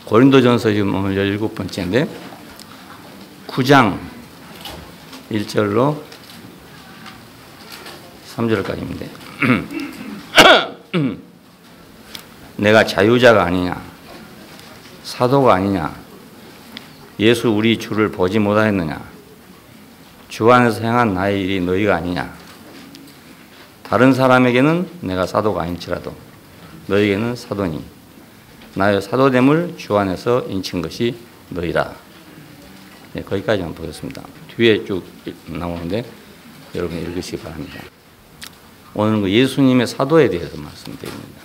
고린도전서 지금 오늘 17번째인데 9장 1절로 3절까지인데 내가 자유자가 아니냐, 사도가 아니냐, 예수 우리 주를 보지 못하였느냐, 주 안에서 행한 나의 일이 너희가 아니냐. 다른 사람에게는 내가 사도가 아닌지라도 너희에게는 사도니 나의 사도됨을 주 안에서 인친 것이 너희라. 네, 거기까지만 보겠습니다. 뒤에 쭉 나오는데 여러분 읽으시기 바랍니다. 오늘은 그 예수님의 사도에 대해서 말씀드립니다.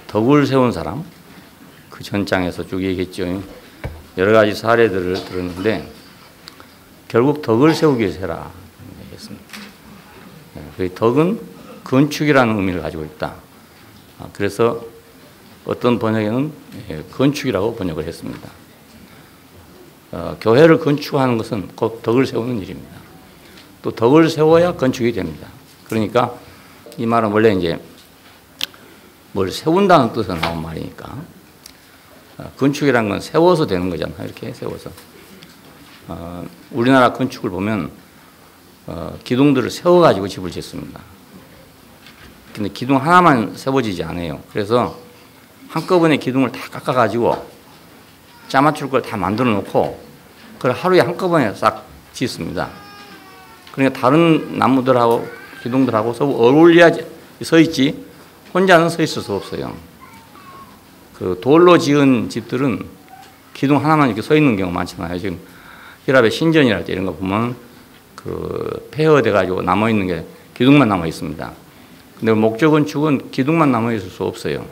덕을 세운 사람, 그 전장에서 쭉 얘기했죠. 여러 가지 사례들을 들었는데 결국 덕을 세우기 위해서 해라 얘기했습니다. 그 덕은 건축이라는 의미를 가지고 있다. 그래서 어떤 번역에는 건축이라고 번역을 했습니다. 교회를 건축하는 것은 곧 덕을 세우는 일입니다. 또 덕을 세워야 건축이 됩니다. 그러니까 이 말은 원래 이제 뭘 세운다는 뜻에서 나온 말이니까 건축이란 건 세워서 되는 거잖아요. 이렇게 세워서. 우리나라 건축을 보면 기둥들을 세워가지고 집을 짓습니다. 근데 기둥 하나만 세워지지 않아요. 그래서 한꺼번에 기둥을 다 깎아가지고 짜맞출 걸 다 만들어 놓고 그걸 하루에 한꺼번에 싹 짓습니다. 그러니까 다른 나무들하고 기둥들하고 서로 어울려야 서 있지 혼자는 서 있을 수 없어요. 그 돌로 지은 집들은 기둥 하나만 이렇게 서 있는 경우가 많잖아요. 지금 히랍의 신전이랄 때 이런 거 보면 그 폐허돼 가지고 남아 있는 게 기둥만 남아 있습니다. 근데 목조 건축은 기둥만 남아 있을 수 없어요.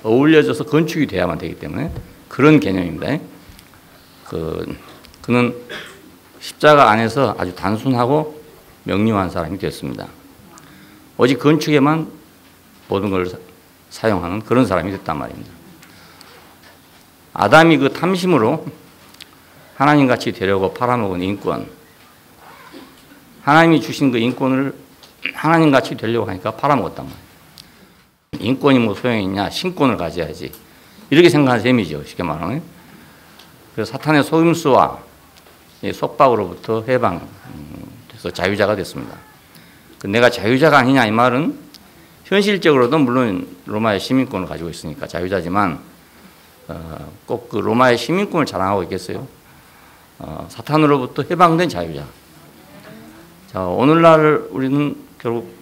어울려져서 건축이 돼야만 되기 때문에 그런 개념입니다. 그는 십자가 안에서 아주 단순하고 명료한 사람이 됐습니다. 오직 건축에만 모든 걸 사용하는 그런 사람이 됐단 말입니다. 아담이 그 탐심으로 하나님같이 되려고 팔아먹은 인권, 하나님이 주신 그 인권을 하나님같이 되려고 하니까 팔아먹었단 말이에요. 인권이 뭐 소용이 있냐, 신권을 가져야지. 이렇게 생각하는 셈이죠, 쉽게 말하면. 그래서 사탄의 속임수와 속박으로부터 해방돼서 자유자가 됐습니다. 내가 자유자가 아니냐 이 말은 현실적으로도 물론 로마의 시민권을 가지고 있으니까 자유자지만 꼭 그 로마의 시민권을 자랑하고 있겠어요? 사탄으로부터 해방된 자유자. 자, 오늘날 우리는 결국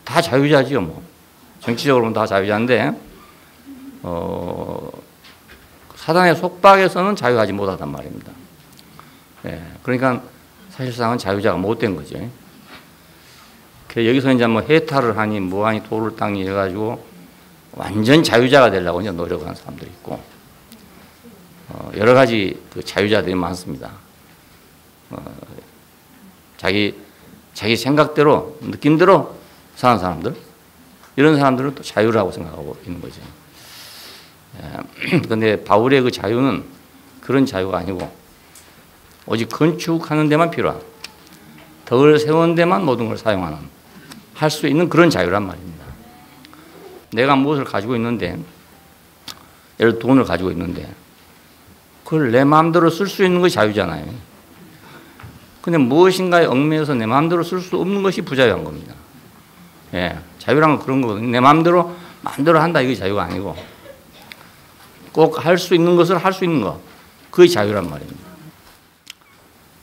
다 자유자지요, 뭐. 정치적으로는 다 자유자인데, 사단의 속박에서는 자유하지 못하단 말입니다. 예, 그러니까 사실상은 자유자가 못된 거죠. 여기서 이제 뭐 해탈을 하니, 뭐하니, 돌을 닦니 해가지고 완전 자유자가 되려고 이제 노력하는 사람들이 있고, 여러 가지 그 자유자들이 많습니다. 자기 생각대로, 느낌대로 사는 사람들, 이런 사람들은 또 자유라고 생각하고 있는 거죠. 그런데 바울의 그 자유는 그런 자유가 아니고 오직 건축하는 데만 필요한, 덕을 세우는 데만 모든 걸 사용하는, 할 수 있는 그런 자유란 말입니다. 내가 무엇을 가지고 있는데, 예를 들어 돈을 가지고 있는데 그걸 내 마음대로 쓸 수 있는 것이 자유잖아요. 근데 무엇인가에 얽매여서 내 마음대로 쓸 수 없는 것이 부자유한 겁니다. 예, 자유란 건 그런 거거든요. 내 마음대로 한다, 이게 자유가 아니고 꼭 할 수 있는 것을 할 수 있는 것, 그게 자유란 말입니다.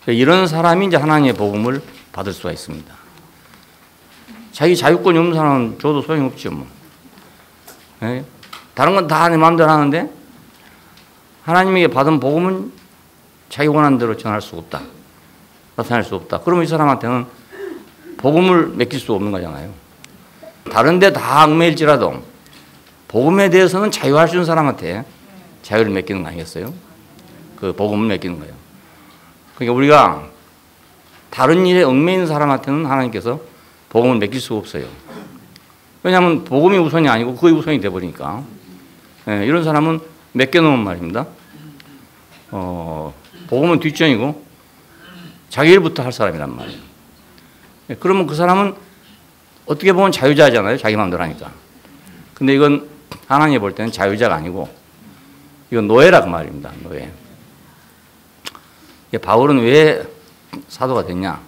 이런 사람이 이제 하나님의 복음을 받을 수가 있습니다. 자기 자유권이 없는 사람은 줘도 소용이 없죠, 뭐. 예? 다른 건 다 내 마음대로 하는데 하나님에게 받은 복음은 자기 원하는 대로 전할 수 없다, 나타낼 수 없다. 그러면 이 사람한테는 복음을 맡길 수 없는 거잖아요. 다른 데 다 얽매일지라도 복음에 대해서는 자유할 수 있는 사람한테 자유를 맡기는 거 아니겠어요? 그 복음을 맡기는 거예요. 그러니까 우리가 다른 일에 얽매이는 사람한테는 하나님께서 복음을 맡길 수가 없어요. 왜냐하면 복음이 우선이 아니고 그게 우선이 돼버리니까. 예, 이런 사람은 맡겨놓은 말입니다. 복음은 뒷전이고 자기 일부터 할 사람이란 말이에요. 예, 그러면 그 사람은 어떻게 보면 자유자잖아요. 자기 마음대로 하니까. 근데 이건 하나님이 볼 때는 자유자가 아니고 이건 노예라 그 말입니다. 노예. 바울은 왜 사도가 됐냐?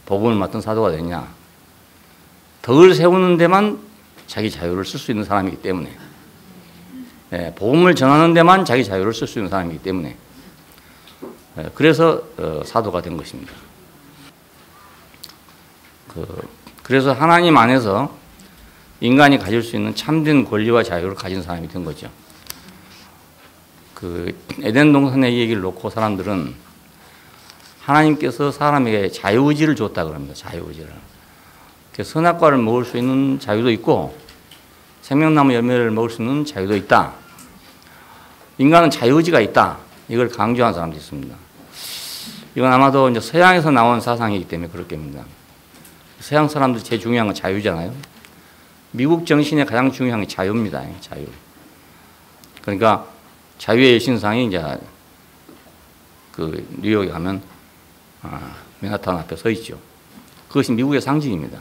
복음을 맡은 사도가 됐냐? 덕을 세우는 데만 자기 자유를 쓸 수 있는 사람이기 때문에, 복음을 전하는 데만 자기 자유를 쓸 수 있는 사람이기 때문에, 그래서 사도가 된 것입니다. 그래서 하나님 안에서 인간이 가질 수 있는 참된 권리와 자유를 가진 사람이 된 거죠. 에덴 동산의 얘기를 놓고 사람들은 하나님께서 사람에게 자유의지를 줬다 그럽니다. 자유의지를. 선악과를 먹을 수 있는 자유도 있고 생명나무 열매를 먹을 수 있는 자유도 있다. 인간은 자유의지가 있다. 이걸 강조한 사람도 있습니다. 이건 아마도 이제 서양에서 나온 사상이기 때문에 그렇겠습니다. 서양 사람들 제일 중요한 건 자유잖아요. 미국 정신의 가장 중요한 게 자유입니다. 자유. 그러니까 자유의 신상이 이제 뉴욕에 가면 맨하탄 앞에 서 있죠. 그것이 미국의 상징입니다.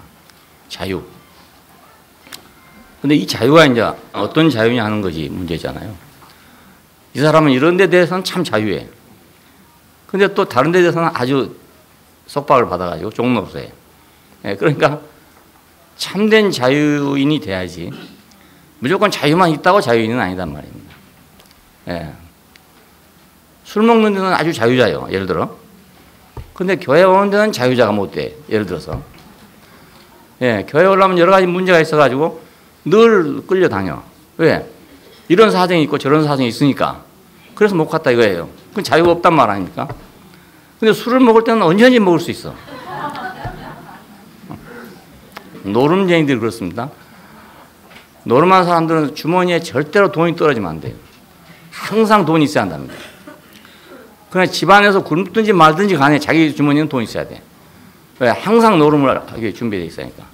자유. 근데 이 자유가 이제 어떤 자유냐 하는 것이 문제잖아요. 이 사람은 이런 데 대해서는 참 자유해. 근데 또 다른 데 대해서는 아주 속박을 받아가지고 종로서해. 그러니까 참된 자유인이 돼야지 무조건 자유만 있다고 자유인은 아니단 말입니다. 술 먹는 데는 아주 자유자요. 예를 들어. 근데 교회 오는 데는 자유자가 못 돼. 예를 들어서. 교회 오려면 여러 가지 문제가 있어가지고 늘 끌려다녀. 왜? 이런 사정이 있고 저런 사정이 있으니까. 그래서 못 갔다 이거예요. 그건 자유가 없단 말 아닙니까? 근데 술을 먹을 때는 언제든지 먹을 수 있어. 노름쟁이들이 그렇습니다. 노름한 사람들은 주머니에 절대로 돈이 떨어지면 안 돼요. 항상 돈이 있어야 한답니다. 그냥 집안에서 굶든지 말든지 간에 자기 주머니는 돈이 있어야 돼. 왜? 항상 노름을 하게 준비되어 있으니까.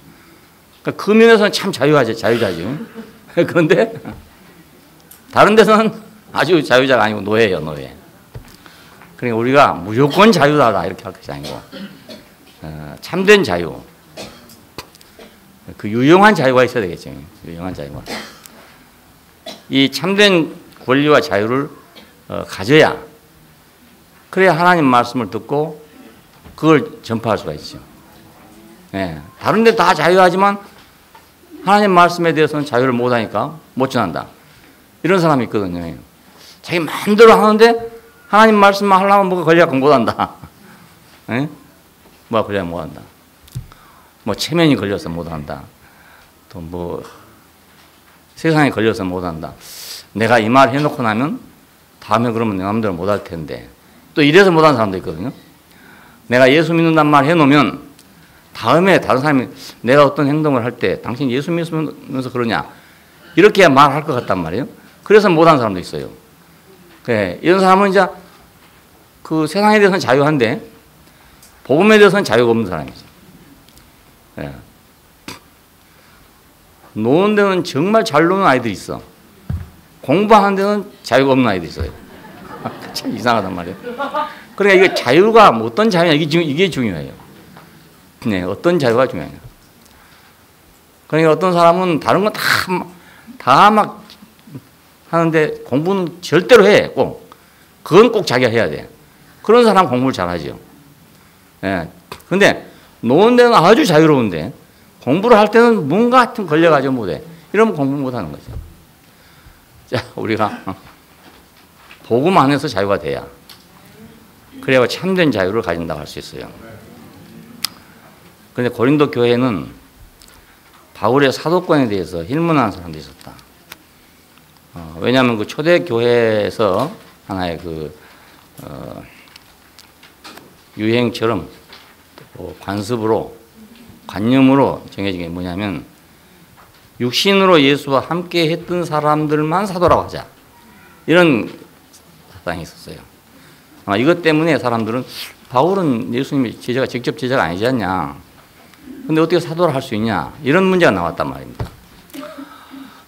그러니까 그 면에서는 참 자유자죠. 그런데 다른 데서는 아주 자유자가 아니고 노예예요, 노예. 그러니까 우리가 무조건 자유다 이렇게 할 것이 아니고 참된 자유. 유용한 자유가 있어야 되겠죠. 유용한 자유가. 이 참된 권리와 자유를 가져야 그래야 하나님 말씀을 듣고 그걸 전파할 수가 있죠. 다른 데 다 자유하지만 하나님 말씀에 대해서는 자유를 못하니까 못 전한다. 이런 사람이 있거든요. 자기 마음대로 하는데 하나님 말씀만 하려면 뭐가 걸려갖고 못한다. 뭐가 걸려야 못한다. 뭐 체면이 걸려서 못한다. 또 뭐 세상에 걸려서 못한다. 내가 이 말 해놓고 나면 다음에 그러면 내 마음대로 못할 텐데. 또 이래서 못하는 사람도 있거든요. 내가 예수 믿는단 말 해놓으면 다음에 다른 사람이 내가 어떤 행동을 할 때 당신 예수 믿으면서 그러냐 이렇게 말할 것 같단 말이에요. 그래서 못하는 사람도 있어요. 이런 사람은 이제 그 세상에 대해서는 자유한데 복음에 대해서는 자유가 없는 사람이죠. 노는 데는 정말 잘 노는 아이들이 있어. 공부하는 데는 자유가 없는 아이들이 있어요. 참 이상하단 말이에요. 그러니까 이게 자유가 어떤 자유냐 이게 중요해요. 어떤 자유가 중요해요. 그러니까 어떤 사람은 다른 건 다 막 하는데 공부는 절대로 해. 꼭. 그건 꼭 자기가 해야 돼. 그런 사람 공부를 잘하죠. 근데 노는 데는 아주 자유로운데 공부를 할 때는 뭔가 하여튼 걸려가지고 못해. 이러면 공부 못하는 거죠. 자, 우리가 복음 안에서 자유가 돼야 그래야 참된 자유를 가진다고 할 수 있어요. 그런데 고린도 교회는 바울의 사도권에 대해서 힐문하는 사람도 있었다. 왜냐하면 그 초대 교회에서 하나의 유행처럼 관념으로 정해진 게 뭐냐면 육신으로 예수와 함께 했던 사람들만 사도라고 하자. 이런 사상이 있었어요. 아마 이것 때문에 사람들은 바울은 예수님의 제자가 직접 제자가 아니지 않냐. 근데 어떻게 사도를 할 수 있냐. 이런 문제가 나왔단 말입니다.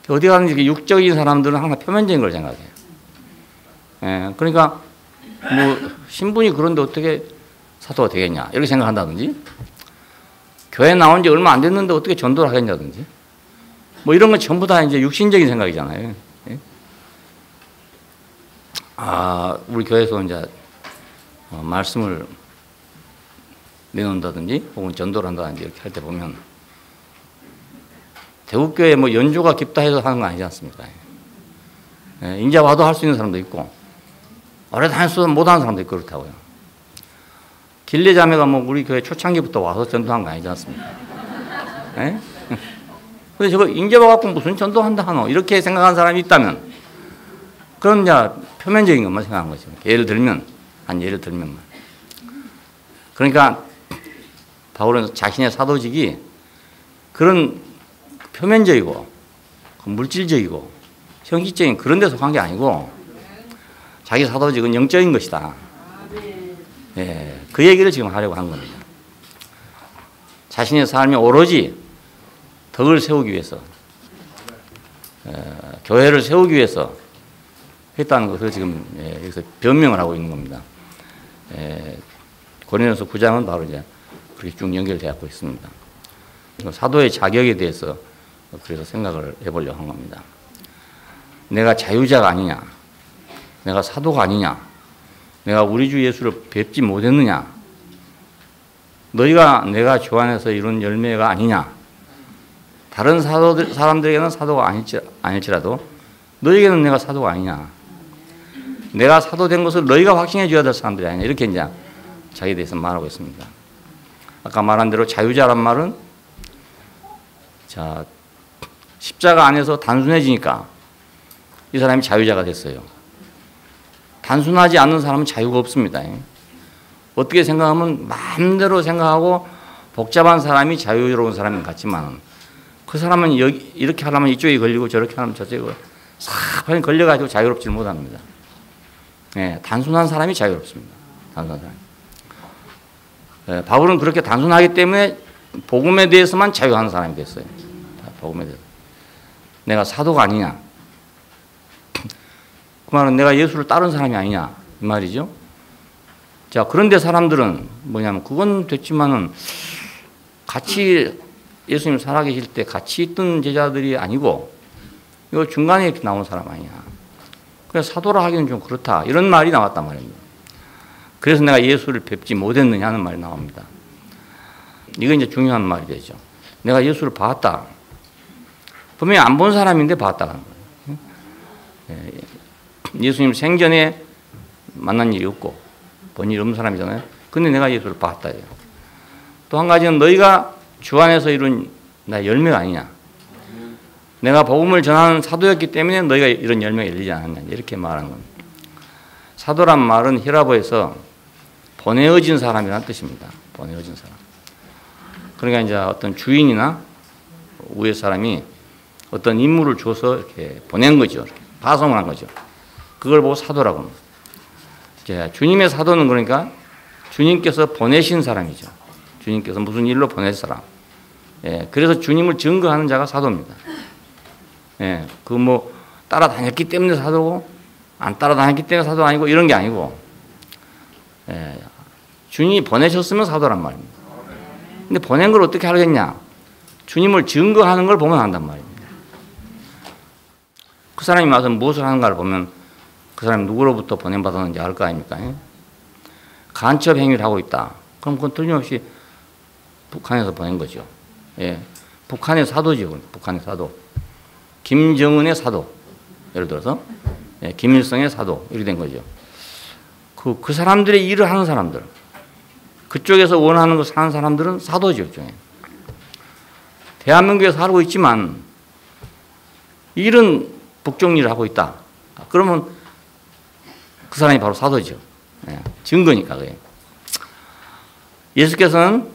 어디 가든지 육적인 사람들은 항상 표면적인 걸 생각해요. 그러니까 뭐 신분이 그런데 어떻게 사도가 되겠냐. 이렇게 생각한다든지 교회 나온 지 얼마 안 됐는데 어떻게 전도를 하겠냐든지 뭐 이런 건 전부 다 이제 육신적인 생각이잖아요. 예? 우리 교회에서 이제 말씀을 내놓는다든지 혹은 전도를 한다든지 이렇게 할 때 보면 대국교회 뭐 연조가 깊다 해서 하는 거 아니지 않습니까? 예, 이제 와도 할 수 있는 사람도 있고 오래 다녔어도 못하는 사람도 있고 그렇다고요. 길례자매가 뭐 우리 교회 초창기부터 와서 전도한 거 아니지 않습니까? 예? 근데 저거 인제 와갖고 무슨 전도한다 하노 이렇게 생각하는 사람이 있다면 그건 이제 표면적인 것만 생각한 거죠. 예를 들면 그러니까 바울은 자신의 사도직이 그런 표면적이고 물질적이고 형식적인 그런 데서 한 게 아니고 자기 사도직은 영적인 것이다. 예, 그 얘기를 지금 하려고 한 겁니다. 자신의 삶이 오로지 덕을 세우기 위해서 교회를 세우기 위해서 했다는 것을 지금 여기서 변명을 하고 있는 겁니다. 고린도서 9장은 바로 이제 그렇게 쭉 연결되어 있습니다. 사도의 자격에 대해서 그래서 생각을 해보려고 한 겁니다. 내가 자유자가 아니냐, 내가 사도가 아니냐, 내가 우리 주 예수를 뵙지 못했느냐, 너희가 내가 주 안에서 이룬 열매가 아니냐, 다른 사람들에게는 사도가 아닐지라도 너희에게는 내가 사도가 아니냐, 내가 사도된 것을 너희가 확신해 줘야 될 사람들이 아니냐, 이렇게 이제 자기에 대해서 말하고 있습니다. 아까 말한 대로 자유자란 말은 자 십자가 안에서 단순해지니까 이 사람이 자유자가 됐어요. 단순하지 않는 사람은 자유가 없습니다. 어떻게 생각하면 마음대로 생각하고 복잡한 사람이 자유로운 사람인 것 같지만 그 사람은 여기 이렇게 하려면 이쪽에 걸리고 저렇게 하면 저쪽에 싹 걸려가지고 자유롭지 못합니다. 예, 단순한 사람이 자유롭습니다. 단순한 사람. 예, 바울은 그렇게 단순하기 때문에 복음에 대해서만 자유한 사람이 됐어요. 복음에 대해서. 내가 사도가 아니냐. 그 말은 내가 예수를 따른 사람이 아니냐. 이 말이죠. 자, 그런데 사람들은 뭐냐면 그건 됐지만은 같이 예수님 살아계실 때 같이 있던 제자들이 아니고 이거 중간에 이렇게 나온 사람 아니냐. 그래서 사도라 하기는 좀 그렇다. 이런 말이 나왔단 말입니다. 그래서 내가 예수를 뵙지 못했느냐 하는 말이 나옵니다. 이거 이제 중요한 말이 되죠. 내가 예수를 봤다. 분명히 안 본 사람인데 봤다는 거예요. 예수님 생전에 만난 일이 없고 본 일이 없는 사람이잖아요. 근데 내가 예수를 봤다. 또 한 가지는 너희가 주 안에서 이룬 나 열매가 아니냐. 내가 복음을 전하는 사도였기 때문에 너희가 이런 열매가 열리지 않았냐. 이렇게 말하는 겁니다. 사도란 말은 히라보에서 보내어진 사람이라는 뜻입니다. 보내어진 사람. 그러니까 이제 어떤 주인이나 위의 사람이 어떤 임무를 줘서 이렇게 보낸 거죠. 이렇게 파송을 한 거죠. 그걸 보고 사도라고 합니다. 이제 주님의 사도는 그러니까 주님께서 보내신 사람이죠. 주님께서 무슨 일로 보낼 사람. 예, 그래서 주님을 증거하는 자가 사도입니다. 예, 그 뭐 따라다녔기 때문에 사도고 안 따라다녔기 때문에 사도 아니고 이런 게 아니고 예, 주님이 보내셨으면 사도란 말입니다. 근데 보낸 걸 어떻게 하겠냐? 주님을 증거하는 걸 보면 안단 말입니다. 그 사람이 와서 무엇을 하는가를 보면 그 사람이 누구로부터 보냄받았는지 알 거 아닙니까? 간첩 행위를 하고 있다. 그럼 그건 틀림없이 북한에서 보낸 거죠. 예, 북한의 사도죠. 북한의 사도. 김정은의 사도. 예를 들어서 예, 김일성의 사도. 이렇게 된 거죠. 그 사람들의 일을 하는 사람들. 그쪽에서 원하는 것을 하는 사람들은 사도죠. 일종의. 대한민국에 살고 있지만 일은 북쪽 일을 하고 있다. 그러면 그 사람이 바로 사도죠. 예, 증거니까 그게. 예수께서는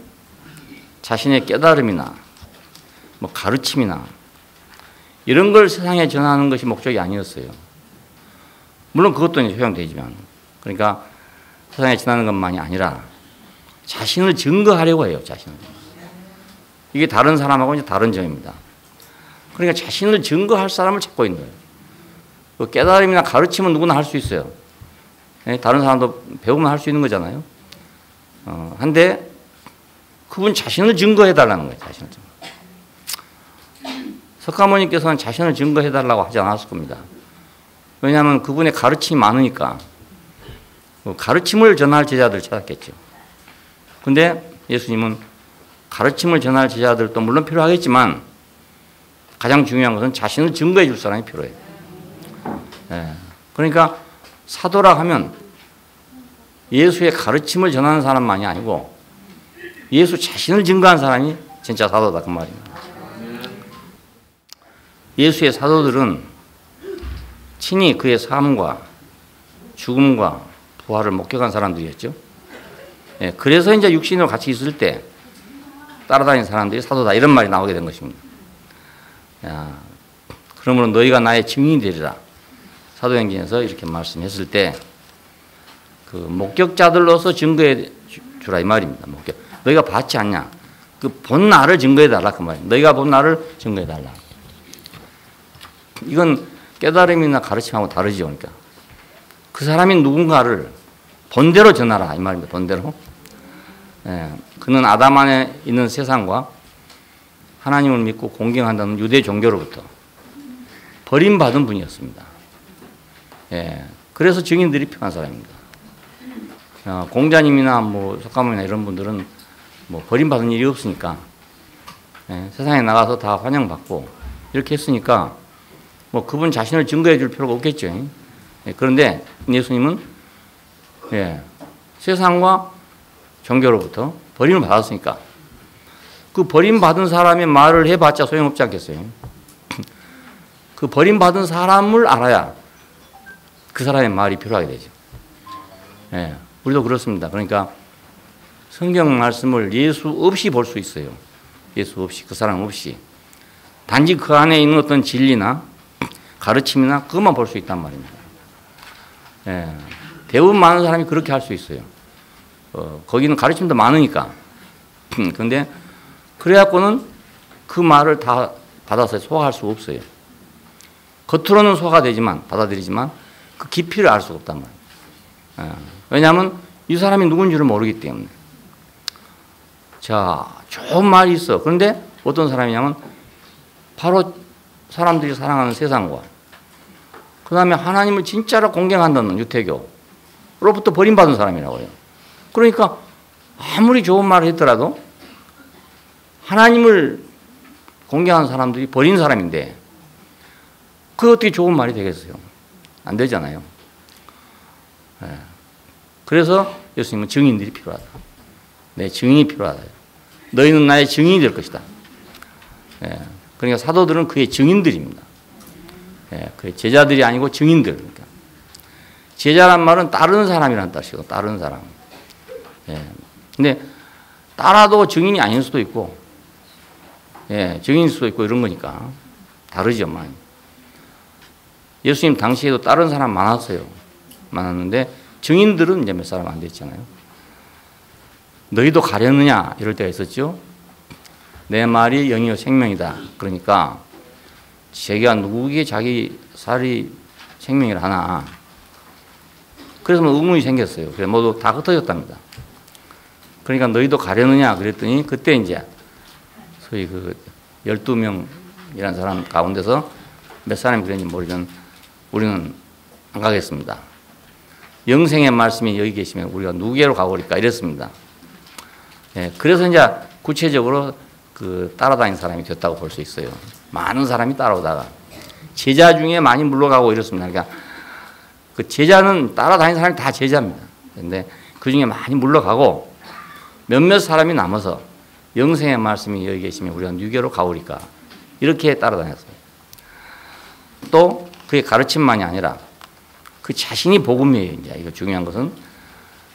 자신의 깨달음이나 뭐 가르침이나 이런 걸 세상에 전하는 것이 목적이 아니었어요. 물론 그것도 이제 효용되지만 그러니까 세상에 전하는 것만이 아니라 자신을 증거하려고 해요. 자신을. 이게 다른 사람하고 이제 다른 점입니다. 그러니까 자신을 증거할 사람을 찾고 있는 거예요. 그 깨달음이나 가르침은 누구나 할 수 있어요. 다른 사람도 배우면 할 수 있는 거잖아요. 한데 그분 자신을 증거해 달라는 거예요. 자신을 증거. 석가모니께서는 자신을 증거해달라고 하지 않았을 겁니다. 왜냐하면 그분의 가르침이 많으니까 가르침을 전할 제자들을 찾았겠죠. 근데 예수님은 가르침을 전할 제자들도 물론 필요하겠지만 가장 중요한 것은 자신을 증거해 줄 사람이 필요해요. 예. 그러니까 사도라 하면 예수의 가르침을 전하는 사람만이 아니고 예수 자신을 증거한 사람이 진짜 사도다 그 말입니다. 예수의 사도들은 친히 그의 삶과 죽음과 부활을 목격한 사람들이었죠. 예, 그래서 이제 육신으로 같이 있을 때 따라다니는 사람들이 사도다 이런 말이 나오게 된 것입니다. 야, 그러므로 너희가 나의 증인이 되리라. 사도행전에서 이렇게 말씀했을 때 그 목격자들로서 증거해 주라 이 말입니다. 목격. 너희가 봤지 않냐? 그 본 나를 증거해 달라 그 말입니다. 너희가 본 나를 증거해 달라. 이건 깨달음이나 가르침하고 다르죠. 그러니까 그 사람이 누군가를 본대로 전하라 이 말입니다. 본대로. 예, 그는 아담 안에 있는 세상과 하나님을 믿고 공경한다는 유대 종교로부터 버림받은 분이었습니다. 예, 그래서 증인들이 필요한 사람입니다. 공자님이나 뭐 석가모니나 이런 분들은 뭐 버림받은 일이 없으니까 예, 세상에 나가서 다 환영받고 이렇게 했으니까 뭐 그분 자신을 증거해 줄 필요가 없겠죠. 예, 그런데 예수님은 예, 세상과 종교로부터 버림을 받았으니까 그 버림받은 사람의 말을 해봤자 소용없지 않겠어요. 그 버림받은 사람을 알아야 그 사람의 말이 필요하게 되죠. 예, 우리도 그렇습니다. 그러니까 성경 말씀을 예수 없이 볼 수 있어요. 예수 없이, 그 사람 없이. 단지 그 안에 있는 어떤 진리나 가르침이나 그것만 볼 수 있단 말입니다. 예, 대부분 많은 사람이 그렇게 할 수 있어요. 거기는 가르침도 많으니까. 그런데 그래갖고는 그 말을 다 받아서 소화할 수가 없어요. 겉으로는 소화가 되지만, 받아들이지만 그 깊이를 알 수가 없단 말이에요. 왜냐하면 이 사람이 누군지를 모르기 때문에. 자, 좋은 말이 있어. 그런데 어떤 사람이냐면 바로 사람들이 사랑하는 세상과 그 다음에 하나님을 진짜로 공경한다는 유태교로부터 버림받은 사람이라고요. 그러니까 아무리 좋은 말을 했더라도 하나님을 공경하는 사람들이 버린 사람인데 그게 어떻게 좋은 말이 되겠어요? 안 되잖아요. 네. 그래서 예수님은 증인들이 필요하다. 내 증인이 필요하다. 너희는 나의 증인이 될 것이다. 네. 그러니까 사도들은 그의 증인들입니다. 네. 그의 제자들이 아니고 증인들. 그러니까. 제자란 말은 따르는 사람이라는 뜻이고 따르는 사람. 네. 근데 따라도 증인이 아닐 수도 있고 예, 증인일 수도 있고 이런 거니까 다르죠. 많이. 예수님 당시에도 다른 사람 많았어요. 많았는데 증인들은 이제 몇 사람 안 됐잖아요. 너희도 가려느냐 이럴 때가 있었죠. 내 말이 영이요 생명이다. 그러니까 자기가 누구에게 자기 살이 생명이라 하나. 그래서 뭐 의문이 생겼어요. 그래서 모두 다 흩어졌답니다. 그러니까 너희도 가려느냐 그랬더니 그때 이제 소위 그 12명이라는 사람 가운데서 몇 사람이 그랬는지 모르지만 우리는 안 가겠습니다. 영생의 말씀이 여기 계시면 우리가 누구에게로 가오리까 이랬습니다. 예, 그래서 이제 구체적으로 그 따라다니는 사람이 됐다고 볼 수 있어요. 많은 사람이 따라오다가 제자 중에 많이 물러가고 이렇습니다. 그러니까 그 제자는 따라다니는 사람이 다 제자입니다. 그런데 그 중에 많이 물러가고 몇몇 사람이 남아서 영생의 말씀이 여기 계시면 우리가 누구에게로 가오리까 이렇게 따라다녔어요. 또 그의 가르침만이 아니라 그 자신이 복음이에요. 이제 이거 중요한 것은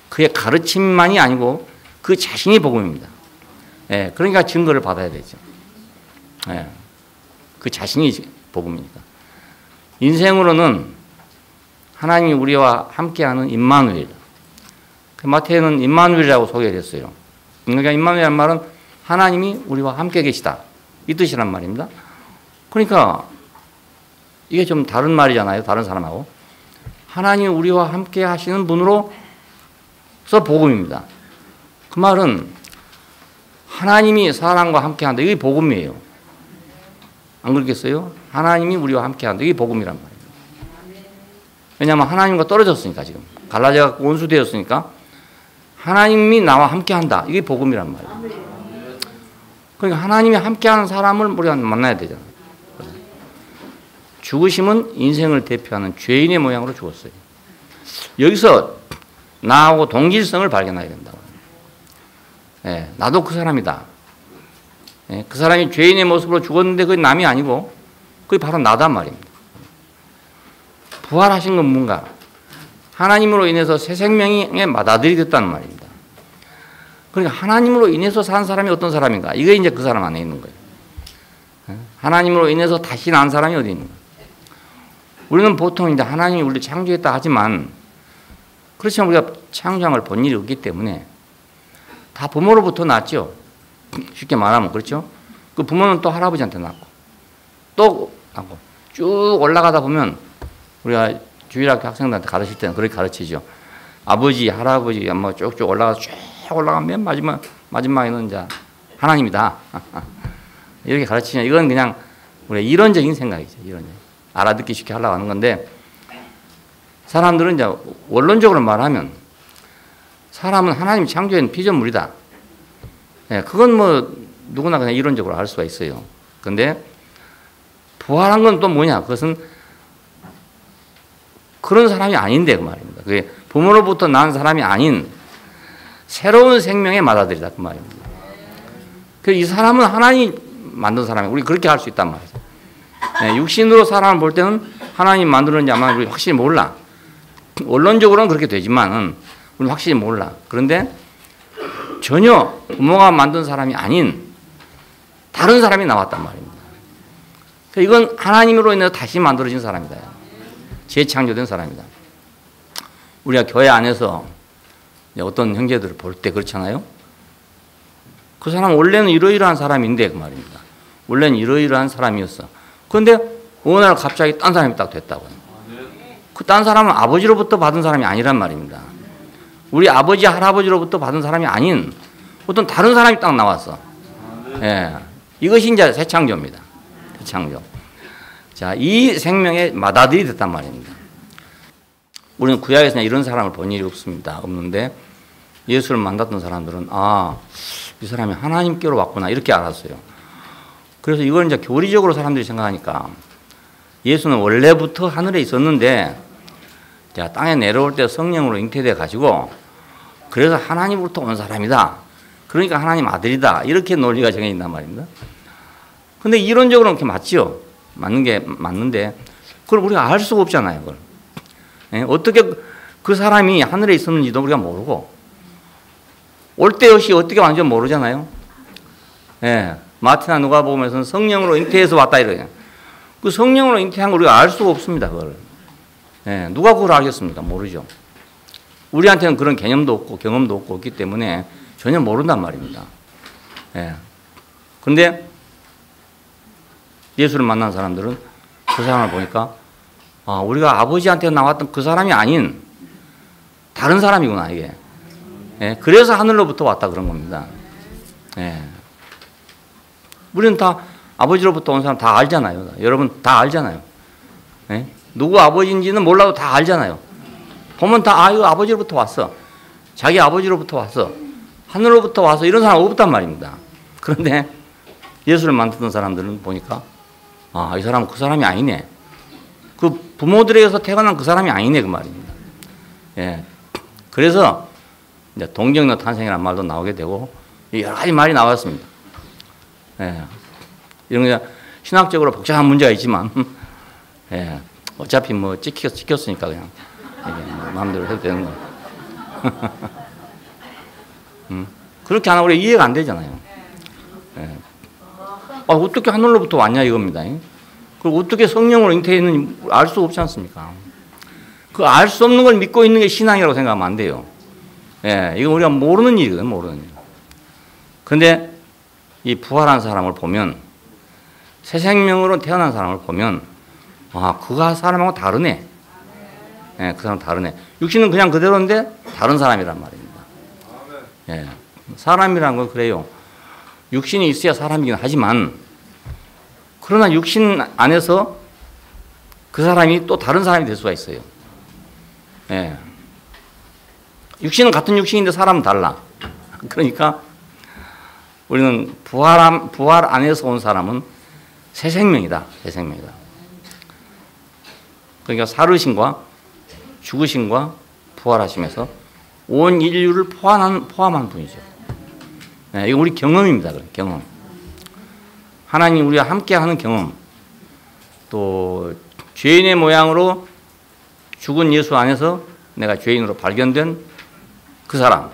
그의 가르침만이 아니고 그 자신이 복음입니다. 예, 그러니까 증거를 받아야 되죠. 예, 그 자신이 복음이니까. 인생으로는 하나님이 우리와 함께하는 임마누엘. 마태는 임마누엘이라고 소개를 했어요. 그러니까 임마누엘이라는 말은 하나님이 우리와 함께 계시다. 이 뜻이란 말입니다. 그러니까 이게 좀 다른 말이잖아요. 다른 사람하고. 하나님이 우리와 함께 하시는 분으로서 복음입니다. 그 말은 하나님이 사람과 함께 한다. 이게 복음이에요. 안 그렇겠어요? 하나님이 우리와 함께한다. 이게 복음이란 말이에요. 왜냐하면 하나님과 떨어졌으니까 지금. 갈라져서 원수되었으니까 하나님이 나와 함께한다. 이게 복음이란 말이에요. 그러니까 하나님이 함께하는 사람을 우리가 만나야 되잖아요. 죽으심은 인생을 대표하는 죄인의 모양으로 죽었어요. 여기서 나하고 동질성을 발견해야 된다고. 예, 나도 그 사람이다. 예, 그 사람이 죄인의 모습으로 죽었는데 그게 남이 아니고 그게 바로 나단 말입니다. 부활하신 건 뭔가? 하나님으로 인해서 새 생명의 맏아들이 됐다는 말입니다. 그러니까 하나님으로 인해서 산 사람이 어떤 사람인가? 이게 이제 그 사람 안에 있는 거예요. 예? 하나님으로 인해서 다시 난 사람이 어디 있는 거예요? 우리는 보통 이제 하나님이 우리를 창조했다 하지만 그렇지만 우리가 창조한 걸 본 일이 없기 때문에 다 부모로부터 났죠. 쉽게 말하면 그렇죠. 그 부모는 또 할아버지한테 낳고 또 낳고 쭉 올라가다 보면 우리가 주일학교 학생들한테 가르칠 때는 그렇게 가르치죠. 아버지, 할아버지 뭐 쭉쭉 올라가서 쭉 올라가면 마지막에는 이제 하나님이다. 이렇게 가르치냐. 이건 그냥 우리 이론적인 생각이죠. 이론적인. 알아듣기 쉽게 하려고 하는 건데 사람들은 이제 원론적으로 말하면 사람은 하나님 창조한 피조물이다. 예, 그건 뭐 누구나 그냥 이론적으로 알 수가 있어요. 그런데 부활한 건 또 뭐냐? 그것은 그런 사람이 아닌데 그 말입니다. 그게 부모로부터 난 사람이 아닌 새로운 생명의 맏아들이다 그 말입니다. 그래서 이 사람은 하나님 만든 사람이 우리 그렇게 할 수 있단 말이죠. 네, 육신으로 사람을 볼 때는 하나님 만드는지 아마 우리 확실히 몰라. 원론적으로는 그렇게 되지만은 우리 확실히 몰라. 그런데 전혀 부모가 만든 사람이 아닌 다른 사람이 나왔단 말입니다. 이건 하나님으로 인해서 다시 만들어진 사람이다. 재창조된 사람이다. 우리가 교회 안에서 어떤 형제들을 볼 때 그렇잖아요. 그 사람 원래는 이러이러한 사람인데 그 말입니다. 원래는 이러이러한 사람이었어. 그런데 어느 날 갑자기 딴 사람이 딱 됐다고요. 그 딴 사람은 아버지로부터 받은 사람이 아니란 말입니다. 우리 아버지, 할아버지로부터 받은 사람이 아닌 어떤 다른 사람이 딱 나왔어. 예. 이것이 이제 새 창조입니다. 새 창조. 자, 이 생명의 맏아들이 됐단 말입니다. 우리는 구약에서 이런 사람을 본 일이 없습니다. 없는데 예수를 만났던 사람들은 아, 이 사람이 하나님께로 왔구나 이렇게 알았어요. 그래서 이걸 이제 교리적으로 사람들이 생각하니까 예수는 원래부터 하늘에 있었는데 자, 땅에 내려올 때 성령으로 잉태돼 가지고 그래서 하나님으로부터 온 사람이다. 그러니까 하나님 아들이다. 이렇게 논리가 정해 있단 말입니다. 근데 이론적으로는 그렇게 맞지요. 맞는 게 맞는데 그걸 우리가 알 수가 없잖아요. 그걸. 예? 어떻게 그 사람이 하늘에 있었는지도 우리가 모르고 올 때 없이 어떻게 완전 모르잖아요. 예. 마태나 누가복음에서는 성령으로 잉태해서 왔다 이래요. 그 성령으로 잉태한 걸 우리가 알 수가 없습니다. 그걸. 예. 누가 그걸 알겠습니까? 모르죠. 우리한테는 그런 개념도 없고 경험도 없고 없기 때문에 전혀 모른단 말입니다. 예. 그런데 예수를 만난 사람들은 그 사람을 보니까 아, 우리가 아버지한테 나왔던 그 사람이 아닌 다른 사람이구나 이게. 예. 그래서 하늘로부터 왔다 그런 겁니다. 예. 우리는 다 아버지로부터 온 사람 다 알잖아요. 여러분 다 알잖아요. 예? 누구 아버지인지는 몰라도 다 알잖아요. 보면 다 아, 이거 아버지로부터 왔어. 자기 아버지로부터 왔어. 하늘로부터 와서 이런 사람 없단 말입니다. 그런데 예수를 만났던 사람들은 보니까 아, 이 사람은 그 사람이 아니네. 그 부모들에게서 태어난 그 사람이 아니네 그 말입니다. 예. 그래서 이제 동정녀 탄생이라는 말도 나오게 되고 여러 가지 말이 나왔습니다. 예. 이런 게 신학적으로 복잡한 문제가 있지만 예. 어차피 뭐 찍혔으니까 그냥 마음대로 해도 되는 거예요. 그렇게 안 하면 우리 이해가 안 되잖아요. 예. 아, 어떻게 하늘로부터 왔냐 이겁니다. 그리고 어떻게 성령으로 잉태했는지 알 수 없지 않습니까? 그 알 수 없는 걸 믿고 있는 게 신앙이라고 생각하면 안 돼요. 예, 이거 우리가 모르는 일이거든요, 모르는 일. 그런데 이 부활한 사람을 보면, 새 생명으로 태어난 사람을 보면, 아, 그가 사람하고 다르네. 예, 그 사람 다르네. 육신은 그냥 그대로인데 다른 사람이란 말입니다. 예, 사람이란 건 그래요. 육신이 있어야 사람이긴 하지만 그러나 육신 안에서 그 사람이 또 다른 사람이 될 수가 있어요. 예. 육신은 같은 육신인데 사람은 달라. 그러니까 우리는 부활 안에서 온 사람은 새 생명이다. 새 생명이다. 그러니까 살으심과 죽으심과 부활하시면서 온 인류를 포함한 분이죠. 네, 이거 우리 경험입니다. 경험. 하나님 우리와 함께하는 경험. 또 죄인의 모양으로 죽은 예수 안에서 내가 죄인으로 발견된 그 사람.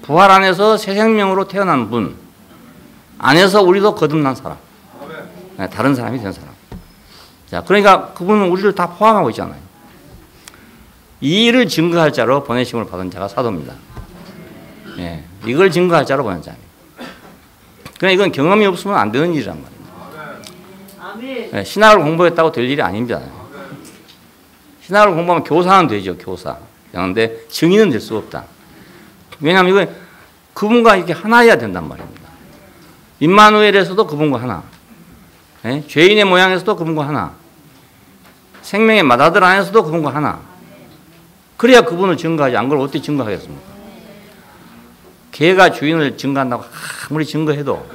부활 안에서 새 생명으로 태어난 분. 안에서 우리도 거듭난 사람. 네, 다른 사람이 된 사람. 자, 그러니까 그분은 우리를 다 포함하고 있잖아요. 이 일을 증거할 자로 보내심을 받은 자가 사도입니다. 예, 이걸 증거할 자로 보낸 자입니다. 그러니까 이건 경험이 없으면 안 되는 일이란 말입니다. 예, 신학을 공부했다고 될 일이 아닙니다. 신학을 공부하면 교사는 되죠, 교사. 그런데 증인은 될 수가 없다. 왜냐하면 이건 그분과 이렇게 하나여야 된단 말입니다. 임마누엘에서도 그분과 하나. 예? 죄인의 모양에서도 그분과 하나. 생명의 맏아들 안에서도 그분과 하나. 그래야 그분을 증거하지. 안 그러면 어떻게 증거하겠습니까? 개가 주인을 증거한다고 아무리 증거해도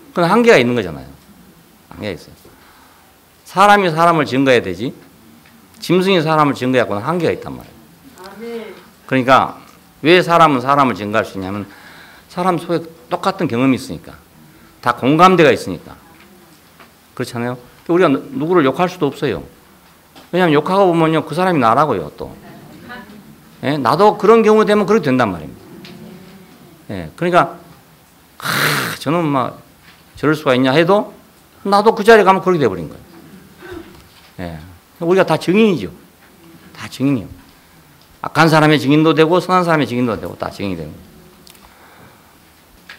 그건 한계가 있는 거잖아요. 한계가 있어요. 사람이 사람을 증거해야 되지 짐승이 사람을 증거해야고는 한계가 있단 말이에요. 그러니까 왜 사람은 사람을 증거할 수 있냐면 사람 속에 똑같은 경험이 있으니까. 다 공감대가 있으니까. 그렇잖아요. 우리가 누구를 욕할 수도 없어요. 왜냐하면 욕하고 보면요, 그 사람이 나라고요, 또. 예? 나도 그런 경우 되면 그렇게 된단 말입니다. 예, 그러니까, 저는 막 저럴 수가 있냐 해도 나도 그 자리에 가면 그렇게 돼버린 거예요. 예. 우리가 다 증인이죠. 다 증인이요. 악한 사람의 증인도 되고 선한 사람의 증인도 되고 다 증인이 되는 거예요.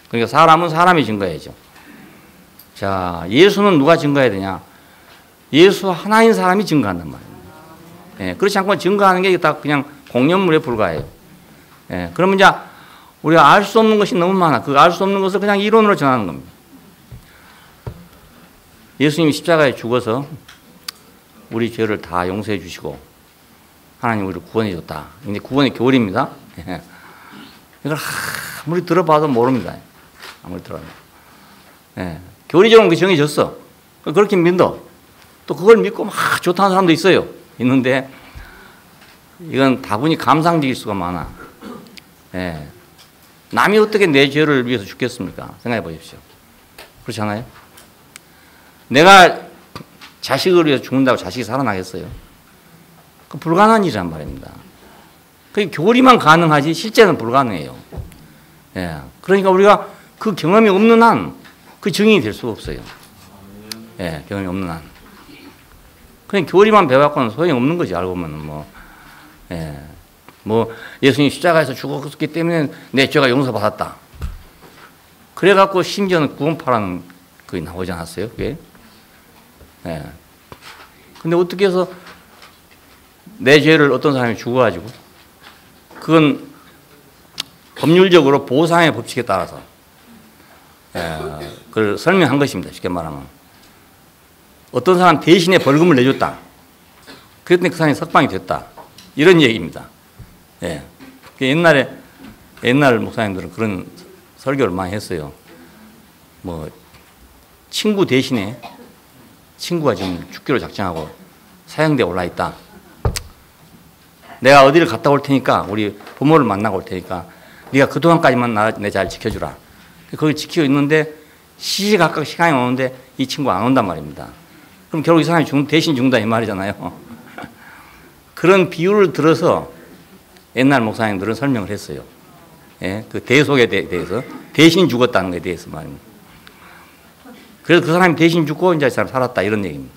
그러니까 사람은 사람이 증거해야죠. 자, 예수는 누가 증거해야 되냐? 예수 하나인 사람이 증거한단 말이에요. 예, 그렇지 않고 증거하는 게 다 그냥 공연물에 불과해요. 예, 그러면 이제 우리가 알 수 없는 것이 너무 많아. 그 알 수 없는 것을 그냥 이론으로 전하는 겁니다. 예수님이 십자가에 죽어서 우리 죄를 다 용서해 주시고 하나님 우리를 구원해 줬다. 근데 구원의 교리입니다. 예. 이걸 아무리 들어봐도 모릅니다. 아무리 들어봐도. 예. 교리적으로 그 정해졌어. 그렇게 믿어. 또 그걸 믿고 막 좋다는 사람도 있어요. 있는데 이건 다분히 감상적일 수가 많아. 예. 남이 어떻게 내 죄를 위해서 죽겠습니까? 생각해 보십시오. 그렇지 않아요? 내가 자식을 위해서 죽는다고 자식이 살아나겠어요? 그 불가능한 일이란 말입니다. 그 교리만 가능하지 실제는 불가능해요. 예. 그러니까 우리가 그 경험이 없는 한 그 증인이 될 수가 없어요. 예, 경험이 없는 한. 그냥 교리만 배워갖고는 소용이 없는 거지, 알고 보면은 뭐. 예. 뭐, 예수님이 십자가에서 죽었기 때문에 내 죄가 용서받았다. 그래갖고 심지어는 구원파라는 그게 나오지 않았어요, 그게? 예. 근데 어떻게 해서 내 죄를 어떤 사람이 죽어가지고, 그건 법률적으로 보상의 법칙에 따라서, 그걸 설명한 것입니다, 쉽게 말하면. 어떤 사람 대신에 벌금을 내줬다. 그랬더니 그 사람이 석방이 됐다. 이런 얘기입니다. 예. 옛날 목사님들은 그런 설교를 많이 했어요. 뭐, 친구 대신에 친구가 지금 죽기로 작정하고 사형대에 올라 있다. 내가 어디를 갔다 올 테니까, 우리 부모를 만나고 올 테니까, 네가 그동안까지만 내 잘 지켜주라. 거기 지키고 있는데, 시시각각 시간이 오는데 이 친구가 안 온단 말입니다. 그럼 결국 이 사람이 대신 죽는다 이 말이잖아요. 그런 비유를 들어서 옛날 목사님들은 설명을 했어요. 예, 그 대속에 대해서 대신 죽었다는 것에 대해서 말입니다. 그래서 그 사람이 대신 죽고 이제 이 사람 살았다 이런 얘기입니다.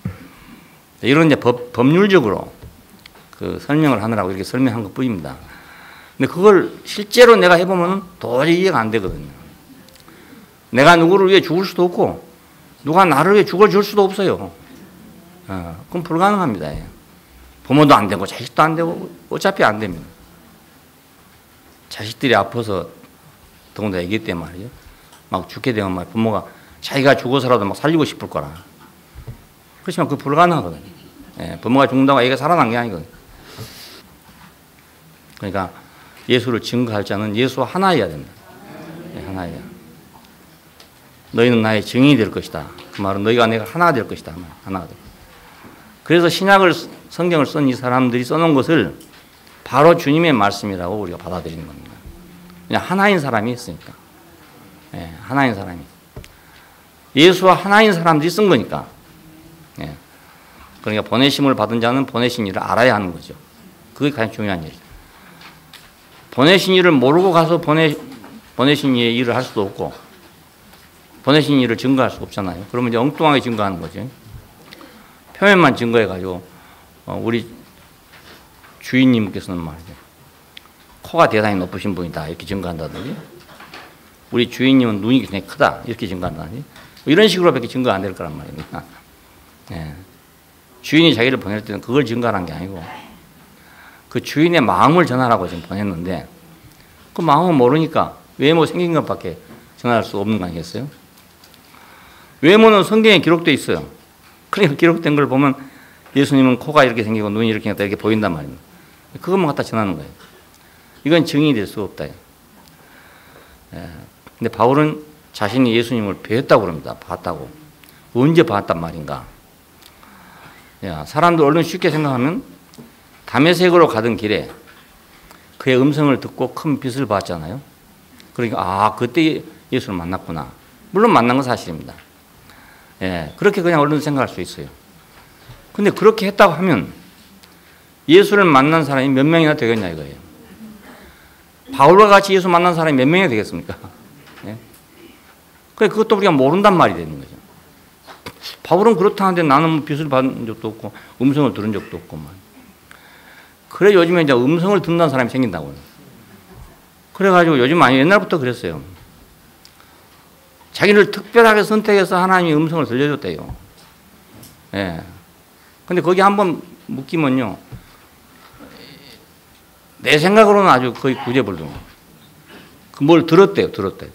이런 이제 법률적으로 그 설명을 하느라고 이렇게 설명한 것 뿐입니다. 근데 그걸 실제로 내가 해보면 도저히 이해가 안 되거든요. 내가 누구를 위해 죽을 수도 없고 누가 나를 위해 죽어줄 수도 없어요. 그건 불가능합니다. 부모도 안 되고 자식도 안 되고 어차피 안 됩니다. 자식들이 아파서 더군다나 애기 때 말이죠. 막 죽게 되면 말 부모가 자기가 죽어서라도 막 살리고 싶을 거라. 그렇지만 그게 불가능하거든요. 예, 부모가 죽는다고 애가 살아난 게 아니거든요. 그러니까 예수를 증거할 자는 예수와 하나여야 된다. 예, 하나여야. 너희는 나의 증인이 될 것이다. 그 말은 너희가 내가 하나가 될 것이다. 하나가 될. 그래서 신약을 성경을 쓴 이 사람들이 써놓은 것을 바로 주님의 말씀이라고 우리가 받아들이는 겁니다. 그냥 하나인 사람이 있으니까. 예, 하나인 사람이. 예수와 하나인 사람들이 쓴 거니까. 예. 그러니까 보내심을 받은 자는 보내신 일을 알아야 하는 거죠. 그게 가장 중요한 일이죠. 보내신 일을 모르고 가서 보내신 이의 일을 할 수도 없고, 보내신 일을 증거할 수 없잖아요. 그러면 이제 엉뚱하게 증거하는 거죠. 표면만 증거해가지고, 우리 주인님께서는 말이죠. 코가 대단히 높으신 분이다. 이렇게 증거한다든지, 우리 주인님은 눈이 굉장히 크다. 이렇게 증거한다든지, 이런 식으로밖에 증거 안 될 거란 말입니다. 예. 주인이 자기를 보낼 때는 그걸 증거하는 게 아니고 그 주인의 마음을 전하라고 지금 보냈는데 그 마음은 모르니까 외모 생긴 것밖에 전할 수 없는 거 아니겠어요? 외모는 성경에 기록되어 있어요. 그러니까 기록된 걸 보면 예수님은 코가 이렇게 생기고 눈이 이렇게 생겼다 이렇게 보인단 말입니다. 그것만 갖다 전하는 거예요. 이건 증인이 될 수가 없다. 예. 근데 바울은 자신이 예수님을 뵈었다고 그럽니다. 봤다고. 언제 봤단 말인가? 야, 사람들 얼른 쉽게 생각하면 다메섹으로 가던 길에 그의 음성을 듣고 큰 빛을 봤잖아요. 그러니까 아 그때 예수를 만났구나. 물론 만난 건 사실입니다. 예, 그렇게 그냥 얼른 생각할 수 있어요. 근데 그렇게 했다고 하면 예수를 만난 사람이 몇 명이나 되겠냐 이거예요. 바울과 같이 예수 만난 사람이 몇 명이나 되겠습니까? 예? 그래 그것도 우리가 모른단 말이 되는 거죠. 바울은 그렇다는데 나는 빛을 받은 적도 없고 음성을 들은 적도 없고만. 그래 요즘에 이제 음성을 듣는 사람이 생긴다고요. 그래가지고 요즘 아니 옛날부터 그랬어요. 자기를 특별하게 선택해서 하나님이 음성을 들려줬대요. 예. 근데 거기 한번 묶이면요. 내 생각으로는 아주 거의 구제불능. 뭘 들었대요. 들었대.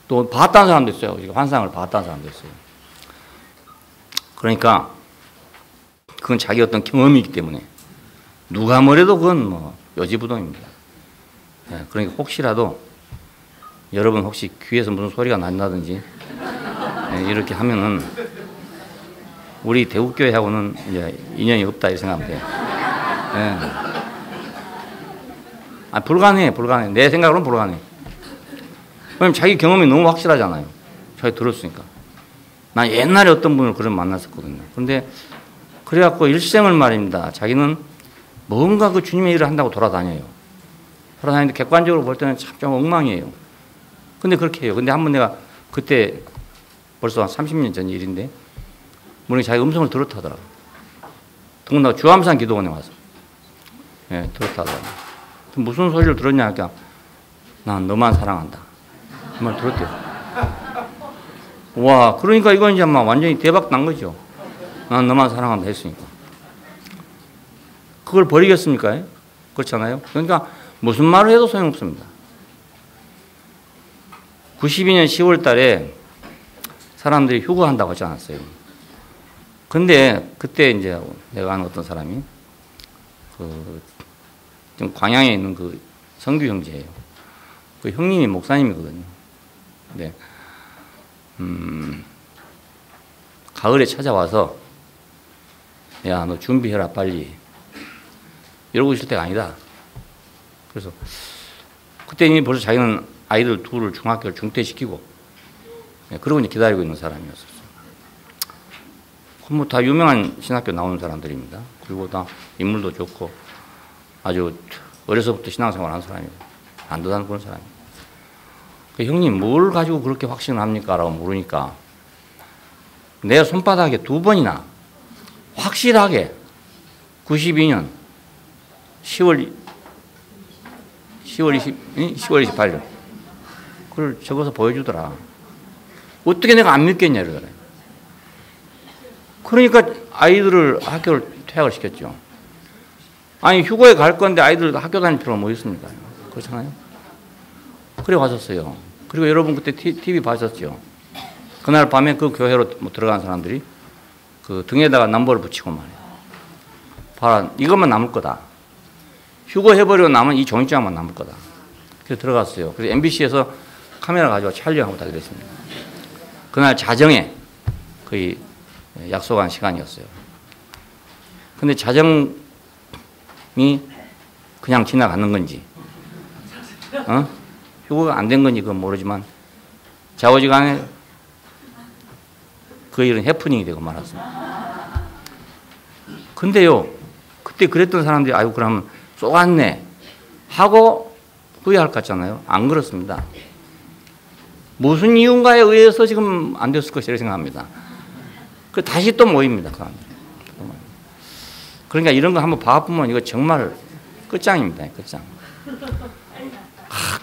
또 봤다는 사람도 있어요. 환상을 봤다는 사람도 있어요. 그러니까 그건 자기 어떤 경험이기 때문에 누가 뭐래도 그건 뭐 요지부동입니다. 예, 그러니까 혹시라도 여러분 혹시 귀에서 무슨 소리가 난다든지 예, 이렇게 하면은 우리 대국교회하고는 이제 인연이 없다 이렇게 생각하면 돼요. 예. 아, 불가능해. 내 생각으로는 불가능해. 왜냐면 자기 경험이 너무 확실하잖아요. 자기 들었으니까. 난 옛날에 어떤 분을 그런 만났었거든요. 그런데 그래갖고 일생을 말입니다. 자기는 뭔가 그 주님의 일을 한다고 돌아다녀요. 돌아다니는데 객관적으로 볼 때는 참 좀 엉망이에요. 근데 그렇게 해요. 근데 한번 내가 그때 벌써 한 30년 전 일인데 모르게 자기 음성을 들었다더라고. 더군다나 주암산 기도원에 와서. 예, 들었다더라고. 무슨 소리를 들었냐 하니까 난 너만 사랑한다. 그 말 들었대요. 와, 그러니까 이건 이제 막 완전히 대박 난 거죠. 난 너만 사랑한다 했으니까. 그걸 버리겠습니까? 그렇잖아요. 그러니까 무슨 말을 해도 소용없습니다. 92년 10월 달에 사람들이 휴거한다고 하지 않았어요. 근데 그때 이제 내가 아는 어떤 사람이 지금 광양에 있는 그 성규 형제예요. 그 형님이 목사님이거든요. 근데 가을에 찾아와서 야, 너 준비해라 빨리 이러고 있을 때가 아니다. 그래서 그때 이미 벌써 자기는 아이들 둘을 중학교를 중퇴시키고 그러고 이제 기다리고 있는 사람이었어요. 뭐 다 유명한 신학교 나오는 사람들입니다. 그리고 다 인물도 좋고 아주 어려서부터 신앙생활 하는 사람이에요. 안도다는 그런 사람이에요. 형님 뭘 가지고 그렇게 확신을 합니까? 라고 물으니까 내 손바닥에 2번이나 확실하게 92년 10월 28일 그걸 적어서 보여주더라. 어떻게 내가 안 믿겠냐 이러더래. 그러니까 아이들을 학교를 퇴학을 시켰죠. 아니 휴거에 갈 건데 아이들 학교 다닐 필요가 뭐 있습니까? 그렇잖아요. 그래 왔었어요. 그리고 여러분 그때 TV 봤었죠. 그날 밤에 그 교회로 들어간 사람들이 그 등에다가 남보를 붙이고 말이에요. 봐라, 이것만 남을 거다. 휴거해버리고 남은 이 종이장만 남을 거다. 그래서 들어갔어요. 그래서 MBC에서 카메라 가지고 촬영하고 다 그랬습니다. 그날 자정에 거의 약속한 시간이었어요. 근데 자정이 그냥 지나가는 건지, 휴거가 안 된 건지 그건 모르지만 좌우지간에 그 일은 해프닝이 되고 말았습니다. 근데요, 그때 그랬던 사람들이 아이고 그러면 쏘았네 하고 후회할 것 같잖아요. 안 그렇습니다. 무슨 이유인가에 의해서 지금 안 됐을 것이라고 생각합니다. 그 다시 또 모입니다. 그러니까 이런 거 한번 봐보면 이거 정말 끝장입니다. 끝장.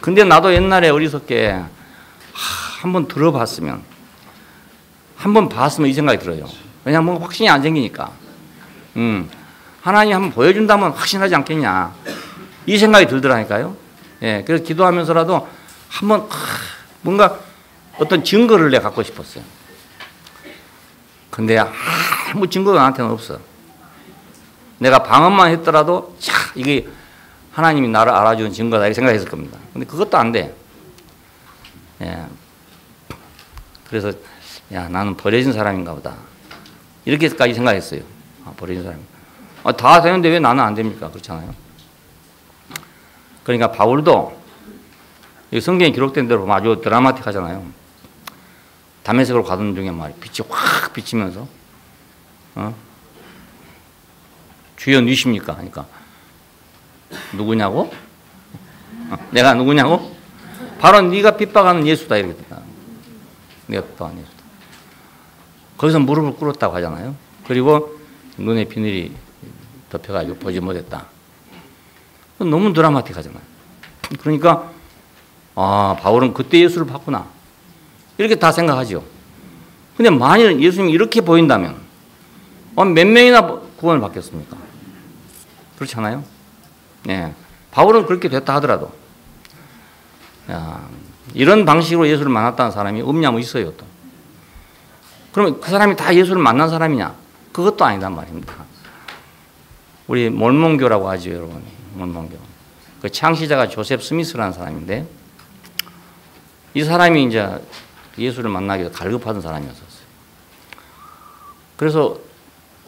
근데 나도 옛날에 어리석게 한번 들어봤으면, 한번 봤으면 이 생각이 들어요. 왜냐하면 뭔가 확신이 안 생기니까. 하나님 한번 보여준다면 확신하지 않겠냐. 이 생각이 들더라니까요. 예, 그래서 기도하면서라도 한번 뭔가 어떤 증거를 내가 갖고 싶었어요. 근데 아무 증거가 나한테는 없어. 내가 방언만 했더라도 이게 하나님이 나를 알아주는 증거다 이렇게 생각했을 겁니다. 근데 그것도 안 돼. 예. 그래서 야, 나는 버려진 사람인가 보다. 이렇게까지 생각했어요. 버려진 사람. 다 되는데 왜 나는 안 됩니까? 그렇잖아요. 그러니까 바울도 성경에 기록된 대로 보면 아주 드라마틱하잖아요. 다메섹으로 가던 중에 말이야. 빛이 확 비치면서 주여 누구십니까? 하니까 누구냐고? 내가 누구냐고? 바로 네가 핍박하는 예수다 이렇게 됐다. 네가 핍박하는 예수다. 거기서 무릎을 꿇었다고 하잖아요. 그리고 눈에 비늘이 덮여가지고 보지 못했다. 너무 드라마틱하잖아요. 그러니까 바울은 그때 예수를 봤구나 이렇게 다 생각하죠. 근데 만일 예수님이 이렇게 보인다면 몇 명이나 구원을 받겠습니까? 그렇지 않아요? 네. 바울은 그렇게 됐다 하더라도 이런 방식으로 예수를 만났다는 사람이 없냐면 있어요. 또. 그러면 그 사람이 다 예수를 만난 사람이냐? 그것도 아니단 말입니다. 우리 몰몬교라고 하죠, 여러분. 몰몬교. 그 창시자가 조셉 스미스라는 사람인데 이 사람이 이제 예수를 만나기 위해서 갈급하던 사람이었어요. 그래서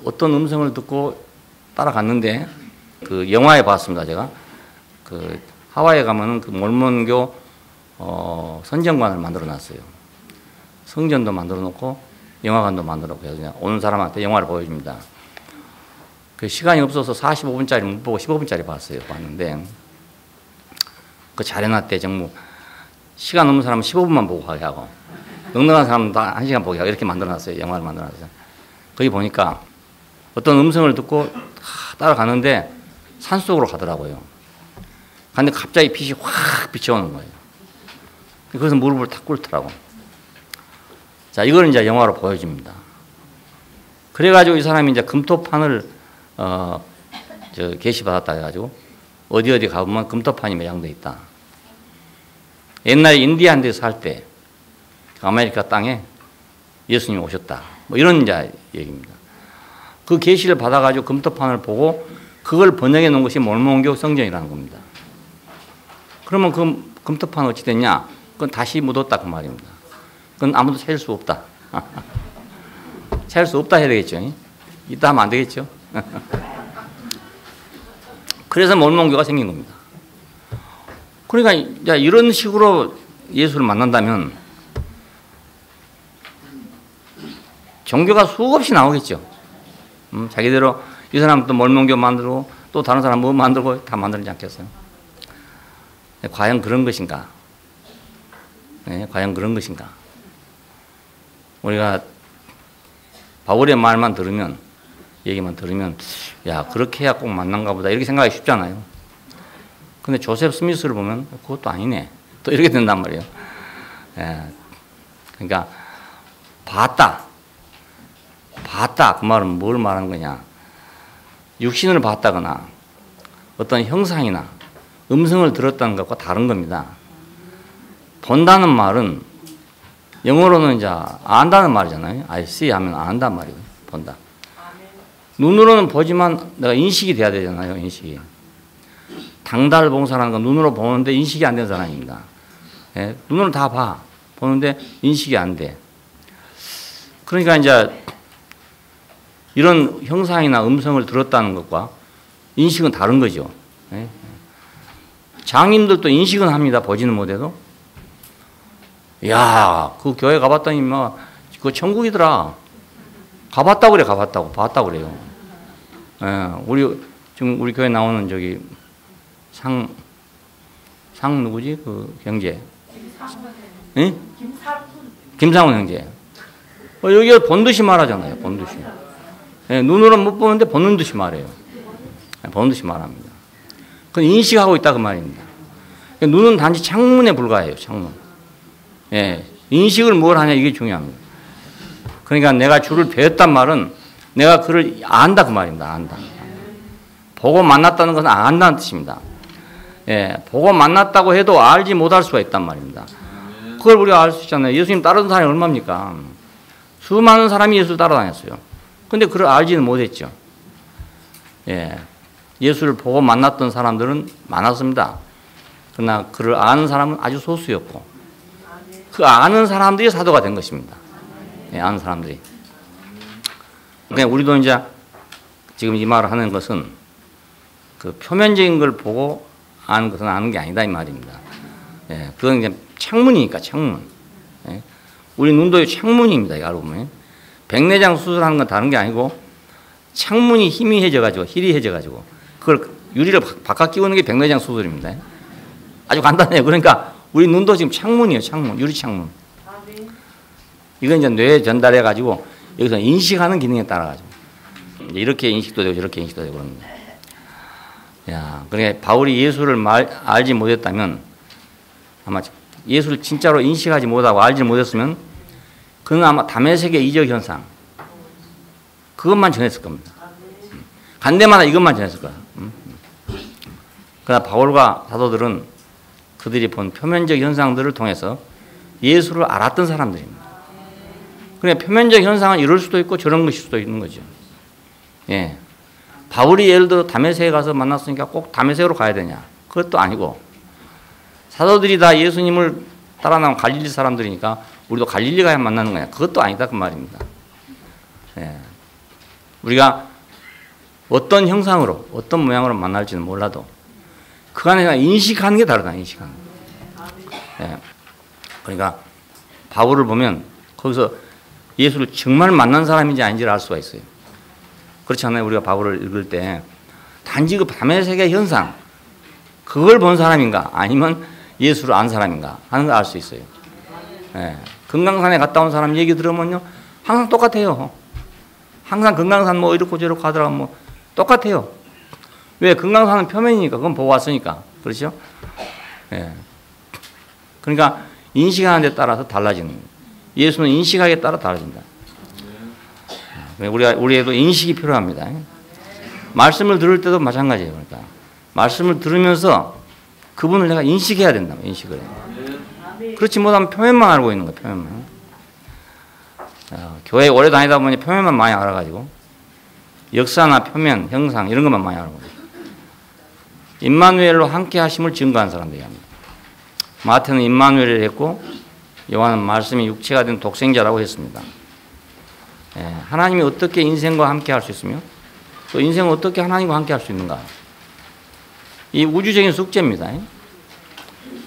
어떤 음성을 듣고 따라갔는데 그 영화에 봤습니다, 제가. 그 하와이에 가면은 그 몰몬교 선정관을 만들어 놨어요. 성전도 만들어 놓고 영화관도 만들어 놓고 해서 오는 사람한테 영화를 보여줍니다. 그 시간이 없어서 45분짜리 못 보고 15분짜리 봤는데 그 잘 해놨대. 정말 시간 없는 사람은 15분만 보고 가게 하고 넉넉한 사람은 다 1시간 보게 하고 이렇게 만들어 놨어요. 영화를 만들어 놨어요. 거기 보니까 어떤 음성을 듣고 따라가는데 산속으로 가더라고요. 근데 갑자기 빛이 확 비쳐오는 거예요. 그래서 무릎을 탁 꿇더라고. 자, 이걸 이제 영화로 보여줍니다. 그래가지고 이 사람이 이제 금토판을 계시받았다 해가지고 어디 가보면 금토판이 매장돼 있다. 옛날에 인디안 데서 살 때 아메리카 땅에 예수님이 오셨다. 뭐 이런 이제 얘기입니다. 그 계시를 받아가지고 금토판을 보고 그걸 번역해 놓은 것이 몰몬교 성전이라는 겁니다. 그러면 그 금토판 어찌 됐냐? 그건 다시 묻었다 그 말입니다. 그건 아무도 찾을 수 없다. 찾을 수 없다 해야 되겠죠. 이따 하면 안 되겠죠. 그래서 몰몬교가 생긴 겁니다. 그러니까 이런 식으로 예수를 만난다면 종교가 수없이 나오겠죠. 자기대로 이 사람 또 몰몬교 만들고 또 다른 사람 뭐 만들고 다 만들지 않겠어요? 과연 그런 것인가? 네, 과연 그런 것인가? 우리가 바울의 말만 들으면, 얘기만 들으면, 야, 그렇게 해야 꼭 만난가 보다 이렇게 생각하기 쉽잖아요. 근데 조셉 스미스를 보면 그것도 아니네. 또 이렇게 된단 말이에요. 예, 그러니까 봤다. 그 말은 뭘 말하는 거냐? 육신을 봤다거나 어떤 형상이나 음성을 들었다는 것과 다른 겁니다. 본다는 말은 영어로는 이제 안다는 말이잖아요. I see 하면 안단 말이에요. 본다. 눈으로는 보지만 내가 인식이 돼야 되잖아요. 인식이. 당달 봉사라는 건 눈으로 보는데 인식이 안 된 사람입니다. 예, 눈으로 다 봐. 보는데 인식이 안 돼. 그러니까 이제 이런 형상이나 음성을 들었다는 것과 인식은 다른 거죠. 예. 장님들도 인식은 합니다. 보지는 못해도. 야, 그 교회 가봤더니 뭐, 그거 천국이더라. 가봤다고 그래, 가봤다고. 봤다고 그래요. 예, 지금 우리 교회 나오는 저기, 누구지? 그 경제. 예? 김상훈 형제. 여기가 본 듯이 말하잖아요. 본 듯이. 예, 눈으로는 못 보는데 보는 듯이 말해요. 예, 보는 듯이 말합니다. 그건 인식하고 있다 그 말입니다. 눈은 단지 창문에 불과해요. 창문. 예, 인식을 뭘 하냐 이게 중요합니다. 그러니까 내가 주를 배웠단 말은 내가 그를 안다 그 말입니다. 안다. 보고 만났다는 것은 안다는 뜻입니다. 예, 보고 만났다고 해도 알지 못할 수가 있단 말입니다. 그걸 우리가 알 수 있잖아요. 예수님 따르던 사람이 얼마입니까? 수많은 사람이 예수를 따라다녔어요. 근데 그걸 알지는 못했죠. 예, 예수를 보고 만났던 사람들은 많았습니다. 그러나 그를 아는 사람은 아주 소수였고 그 아는 사람들이 사도가 된 것입니다. 예, 아는 사람들이. 그러니까 우리도 이제 지금 이 말을 하는 것은 그 표면적인 걸 보고 아는 것은 아는 게 아니다 이 말입니다. 예, 그건 이제 창문이니까 창문. 예, 우리 눈도 창문입니다. 알고 보면 백내장 수술하는 건 다른 게 아니고 창문이 희미해져가지고 희리해져가지고 그걸 유리를 바깥 끼우는 게 백내장 수술입니다. 아주 간단해요. 그러니까 우리 눈도 지금 창문이에요. 창문, 유리 창문. 이건 이제 뇌에 전달해가지고 여기서 인식하는 기능에 따라가지고 이렇게 인식도 되고 저렇게 인식도 되고 그럽니다. 야, 그러니까 바울이 예수를 알지 못했다면 아마 예수를 진짜로 인식하지 못하고 알지 못했으면 그는 아마 다메섹의 이적 현상 그것만 전했을 겁니다. 간 데마다 이것만 전했을 거야. 그러나 바울과 사도들은 그들이 본 표면적 현상들을 통해서 예수를 알았던 사람들입니다. 그러니까 표면적 현상은 이럴 수도 있고 저런 것일 수도 있는 거죠. 예. 바울이 예를 들어 다메섹에 가서 만났으니까 꼭 다메섹으로 가야 되냐? 그것도 아니고 사도들이 다 예수님을 따라 나온 갈릴리 사람들이니까 우리도 갈릴리 가야 만나는 거냐? 그것도 아니다 그 말입니다. 예. 우리가 어떤 형상으로 어떤 모양으로 만날지는 몰라도 그 안에 인식하는 게 다르다. 인식하는 게. 예. 그러니까 바울을 보면 거기서 예수를 정말 만난 사람인지 아닌지를 알 수가 있어요. 그렇지 않나요? 우리가 바울을 읽을 때 단지 그 다메섹의 현상 그걸 본 사람인가 아니면 예수를 안 사람인가 하는 걸 알 수 있어요. 예. 금강산에 갔다 온 사람 얘기 들으면요 항상 똑같아요. 항상 금강산 뭐 이렇고 저렇고 하더라고 뭐 똑같아요. 왜? 금강산은 표면이니까 그건 보고 왔으니까 그렇죠? 예. 그러니까 인식하는 데 따라서 달라지는 거예요. 예수는 인식하기에 따라 달라진다. 우리에도 인식이 필요합니다. 말씀을 들을 때도 마찬가지예요. 그러니까 말씀을 들으면서 그분을 내가 인식해야 된다. 인식을. 그렇지 못하면 표면만 알고 있는 거예요. 표면만. 교회 오래 다니다 보니 표면만 많이 알아가지고 역사나 표면, 형상 이런 것만 많이 알아가지고 임마누엘로 함께 하심을 증거한 사람들이 합니다. 마태는 임마누엘을 했고 요한은 말씀이 육체가 된 독생자라고 했습니다. 예, 하나님이 어떻게 인생과 함께 할 수 있으며 또 인생은 어떻게 하나님과 함께 할 수 있는가? 이 우주적인 숙제입니다.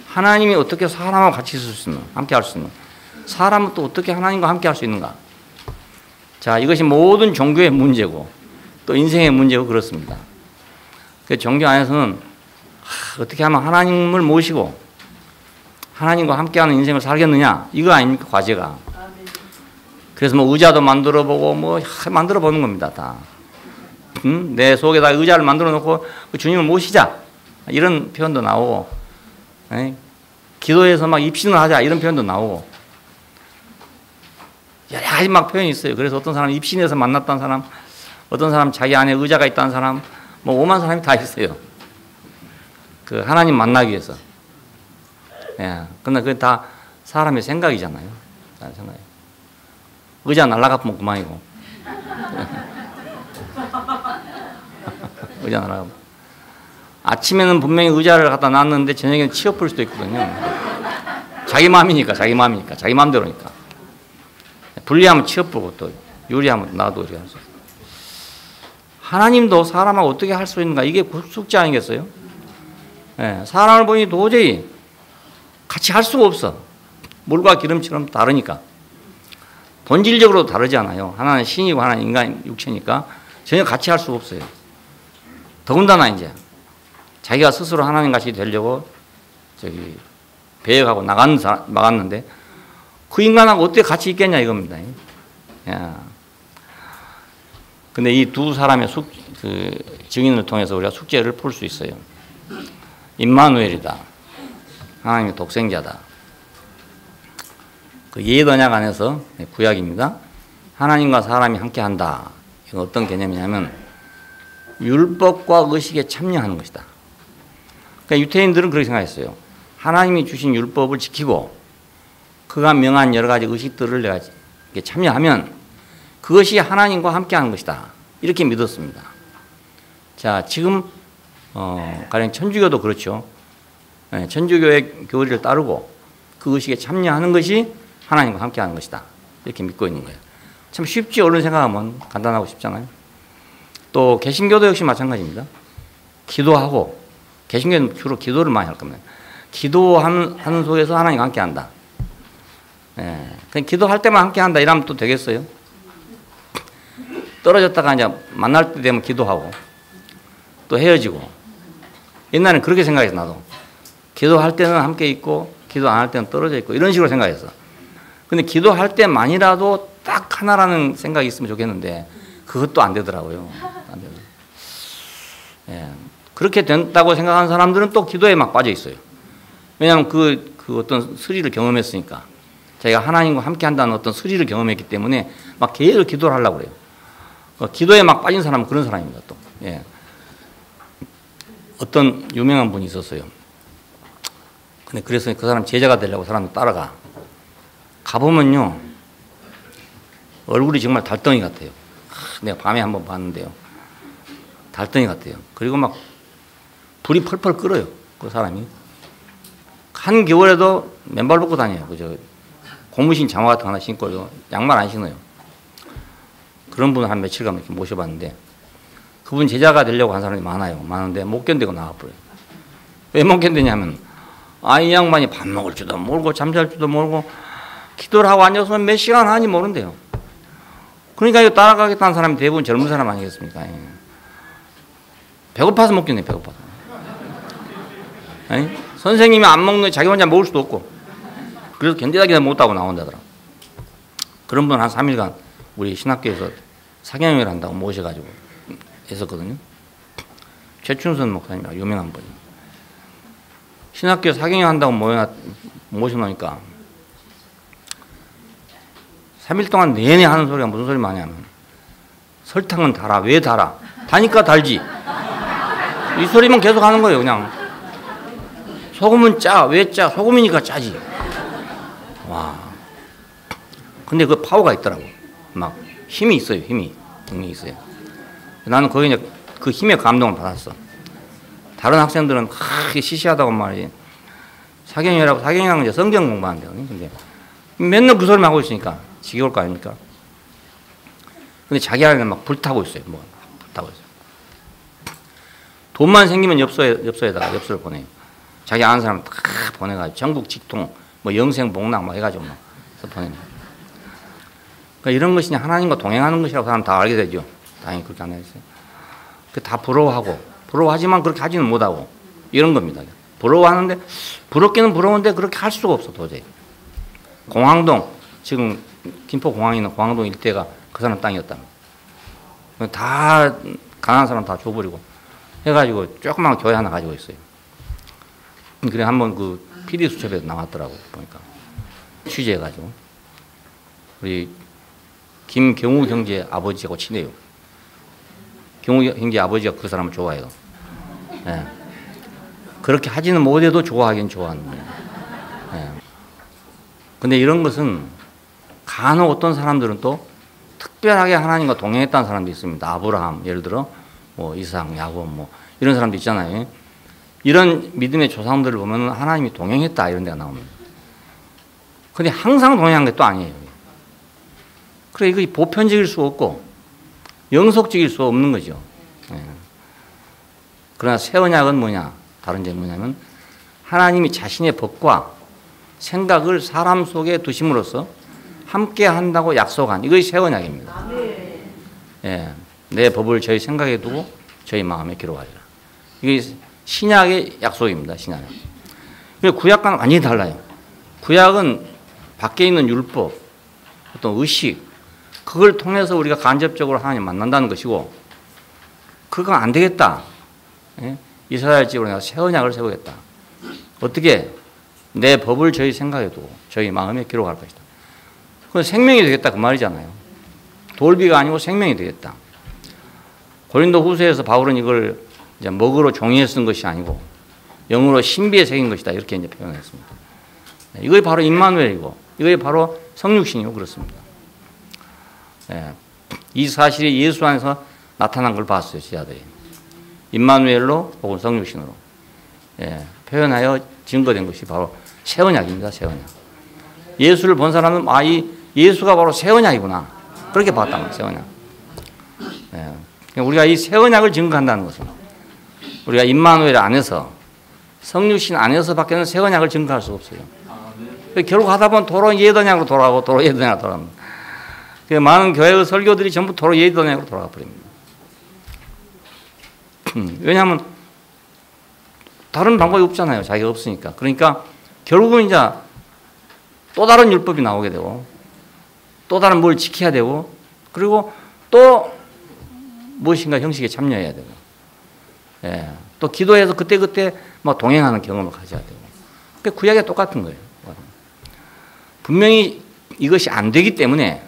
하나님이 어떻게 사람하고 같이 있을 수 있는, 함께 할 수 있는, 사람은 또 어떻게 하나님과 함께 할 수 있는가? 자, 이것이 모든 종교의 문제고 또 인생의 문제고 그렇습니다. 그 종교 안에서는 어떻게 하면 하나님을 모시고 하나님과 함께하는 인생을 살겠느냐? 이거 아닙니까? 과제가. 그래서 뭐 의자도 만들어보고 뭐 만들어보는 겁니다. 다. 내 속에다 의자를 만들어 놓고 주님을 모시자. 이런 표현도 나오고 기도해서 막 입신을 하자. 이런 표현도 나오고 여러 가지 막 표현이 있어요. 그래서 어떤 사람은 입신해서 만났다는 사람, 어떤 사람 자기 안에 의자가 있다는 사람, 뭐 오만 사람이 다 있어요. 그 하나님 만나기 위해서. 예. 근데 그게 다 사람의 생각이잖아요. 생각해요. 의자 날라가면 그만이고. 의자 날아가면. 아침에는 분명히 의자를 갖다 놨는데 저녁에는 치워볼 수도 있거든요. 자기 마음이니까, 자기 마음대로니까. 불리하면 치워보고 또 유리하면 놔도 이렇게 할 수 있어요. 하나님도 사람하고 어떻게 할 수 있는가? 이게 숙제 아니겠어요? 예, 사람을 보니 도저히 같이 할 수가 없어. 물과 기름처럼 다르니까. 본질적으로 다르지 않아요. 하나는 신이고 하나는 인간 육체니까 전혀 같이 할 수가 없어요. 더군다나 이제 자기가 스스로 하나님 같이 되려고 배역하고 나갔는데 그 인간하고 어떻게 같이 있겠냐 이겁니다. 야. 근데 이 두 사람의 증인을 통해서 우리가 숙제를 풀 수 있어요. 임마누엘이다. 하나님의 독생자다. 그 옛 언약 안에서 구약입니다. 하나님과 사람이 함께한다. 이건 어떤 개념이냐면 율법과 의식에 참여하는 것이다. 그러니까 유태인들은 그렇게 생각했어요. 하나님이 주신 율법을 지키고 그가 명한 여러 가지 의식들을 내가 참여하면 그것이 하나님과 함께하는 것이다. 이렇게 믿었습니다. 자, 지금 가령 천주교도 그렇죠. 네, 천주교의 교리를 따르고 그 의식에 참여하는 것이 하나님과 함께하는 것이다. 이렇게 믿고 있는 거예요. 참 쉽지 얼른 생각하면 간단하고 쉽잖아요. 또 개신교도 역시 마찬가지입니다. 기도하고 개신교는 주로 기도를 많이 할 겁니다. 기도하는 속에서 하나님과 함께한다. 예, 그냥 기도할 때만 함께한다 이러면 또 되겠어요? 떨어졌다가 이제 만날 때 되면 기도하고 또 헤어지고. 옛날에는 그렇게 생각했어. 나도 기도할 때는 함께 있고 기도 안 할 때는 떨어져 있고 이런 식으로 생각했어. 근데 기도할 때만이라도 딱 하나라는 생각이 있으면 좋겠는데 그것도 안 되더라고요. 안 되더라고요. 예, 그렇게 된다고 생각하는 사람들은 또 기도에 막 빠져 있어요. 왜냐하면 그 어떤 스릴을 경험했으니까. 자기가 하나님과 함께 한다는 어떤 스릴을 경험했기 때문에 막 계속 기도를 하려고 그래요. 기도에 막 빠진 사람은 그런 사람입니다, 또. 예. 어떤 유명한 분이 있었어요. 근데 그래서 그 사람 제자가 되려고 사람들 따라가. 가보면요, 얼굴이 정말 달덩이 같아요. 내가 밤에 한번 봤는데요. 달덩이 같아요. 그리고 막 불이 펄펄 끓어요, 그 사람이. 한겨울에도 맨발 벗고 다녀요. 그저 고무신 장화 같은 거 하나 신고요. 양말 안 신어요. 그런 분을 한 며칠간 이렇게 모셔봤는데 그분 제자가 되려고 한 사람이 많아요. 많은데 못 견디고 나와버려요. 왜 못 견디냐면 이 양반이 밥 먹을 줄도 모르고 잠잘 줄도 모르고 기도를 하고 앉아서 몇 시간 하는지 모른대요. 그러니까 이거 따라가겠다는 사람이 대부분 젊은 사람 아니겠습니까? 예. 배고파서 못 견뎌요. 배고파서. 아니? 선생님이 안 먹는 자기 혼자 먹을 수도 없고 그래서 견디다 못하고 나온다더라. 그런 분 한 3일간 우리 신학교에서 사경영을 한다고 모셔가지고 했었거든요. 최춘선 목사님이라고 유명한 분이. 신학교 사경영 한다고 모셔놓으니까 3일 동안 내내 하는 소리가 무슨 소리 많냐면 설탕은 달아. 왜 달아? 다니까 달지. 이 소리만 계속 하는 거예요. 그냥 소금은 짜. 왜 짜? 소금이니까 짜지. 와. 근데 그 파워가 있더라고. 막 힘이 있어요. 힘이 분명히 있어요. 나는 거기 이제 그 힘에 감동을 받았어. 다른 학생들은 크게 시시하다고 말이지. 사경이라고 이제 성경 공부하는데요. 근데 맨날 그 소리만 하고 있으니까 지겨울 거 아닙니까? 근데 자기 안에는 막 불타고 있어요. 뭐 불타고 있어요. 돈만 생기면 엽서에다가 엽서를 보내요. 자기 아는 사람 다 보내가지고 전국 직통, 뭐 영생 복락 뭐 해가지고 막 보내요. 그러니까 이런 것이 하나님과 동행하는 것이라고 사람 다 알게 되죠. 다행히 그렇게 안 했어요. 다 부러워하지만 그렇게 하지는 못하고 이런 겁니다. 부러워하는데 부럽기는 부러운데 그렇게 할 수가 없어 도저히. 공항동 지금 김포공항에 있는 공항동 일대가 그 사람 땅이었다. 다 가난한 사람 다 줘버리고 해가지고 조그만 교회 하나 가지고 있어요. 그래 한번 그 PD 수첩에서 나왔더라고 보니까 취재해가지고 우리 김경우 형제 아버지하고 친해요. 경우 형제 아버지가 그 사람을 좋아해요. 예. 그렇게 하지는 못해도 좋아하긴 좋아하는 거예요. 예. 근데 이런 것은 간혹 어떤 사람들은 또 특별하게 하나님과 동행했다는 사람도 있습니다. 아브라함, 예를 들어 뭐 이삭, 야곱 뭐 이런 사람도 있잖아요. 이런 믿음의 조상들을 보면 하나님이 동행했다 이런 데가 나옵니다. 근데 항상 동행한 게 또 아니에요. 그래 이거 보편적일 수 없고 영속적일 수 없는 거죠. 예. 그러나 새 언약은 뭐냐? 다른 점이 뭐냐면 하나님이 자신의 법과 생각을 사람 속에 두심으로써 함께 한다고 약속한 이것이 새 언약입니다. 예. 내 법을 저희 생각에 두고 저희 마음에 기록하리라. 이게 신약의 약속입니다. 신약. 구약과는 완전히 달라요. 구약은 밖에 있는 율법, 어떤 의식, 그걸 통해서 우리가 간접적으로 하나님 만난다는 것이고, 그건 안 되겠다. 예? 이스라엘 집으로 내가 새 언약을 세우겠다. 어떻게? 내 법을 저희 생각에 두고 저희 마음에 기록할 것이다. 그건 생명이 되겠다 그 말이잖아요. 돌비가 아니고 생명이 되겠다. 고린도 후서에서 바울은 이걸 이제 먹으로 종이에 쓴 것이 아니고 영으로 신비에 새긴 것이다 이렇게 이제 표현했습니다. 이것이 바로 임마누엘이고 이것이 바로 성육신이고 그렇습니다. 예. 이 사실이 예수 안에서 나타난 걸 봤어요, 지자들이. 임마누엘로 혹은 성육신으로 표현하여 증거된 것이 바로 새 언약입니다. 새 언약. 예수를 본 사람은 이 예수가 바로 새 언약이구나 그렇게 봤단 말이에요. 새 언약. 우리가 이 새 언약을 증거한다는 것은 우리가 임마누엘 안에서 성육신 안에서밖에는 새 언약을 증거할 수 없어요. 결국 하다 보면 도로 옛 언약으로 돌아가고 도로 옛 언약으로 돌아갑니다. 많은 교회의 설교들이 전부 도로 옛 언약으로 돌아가 버립니다. 왜냐하면 다른 방법이 없잖아요. 자기가 없으니까. 그러니까 결국은 이제 또 다른 율법이 나오게 되고 또 다른 뭘 지켜야 되고 그리고 또 무엇인가 형식에 참여해야 되고 또 기도해서 그때그때 막 동행하는 경험을 가져야 되고 그러니까 구약이 똑같은 거예요. 분명히 이것이 안 되기 때문에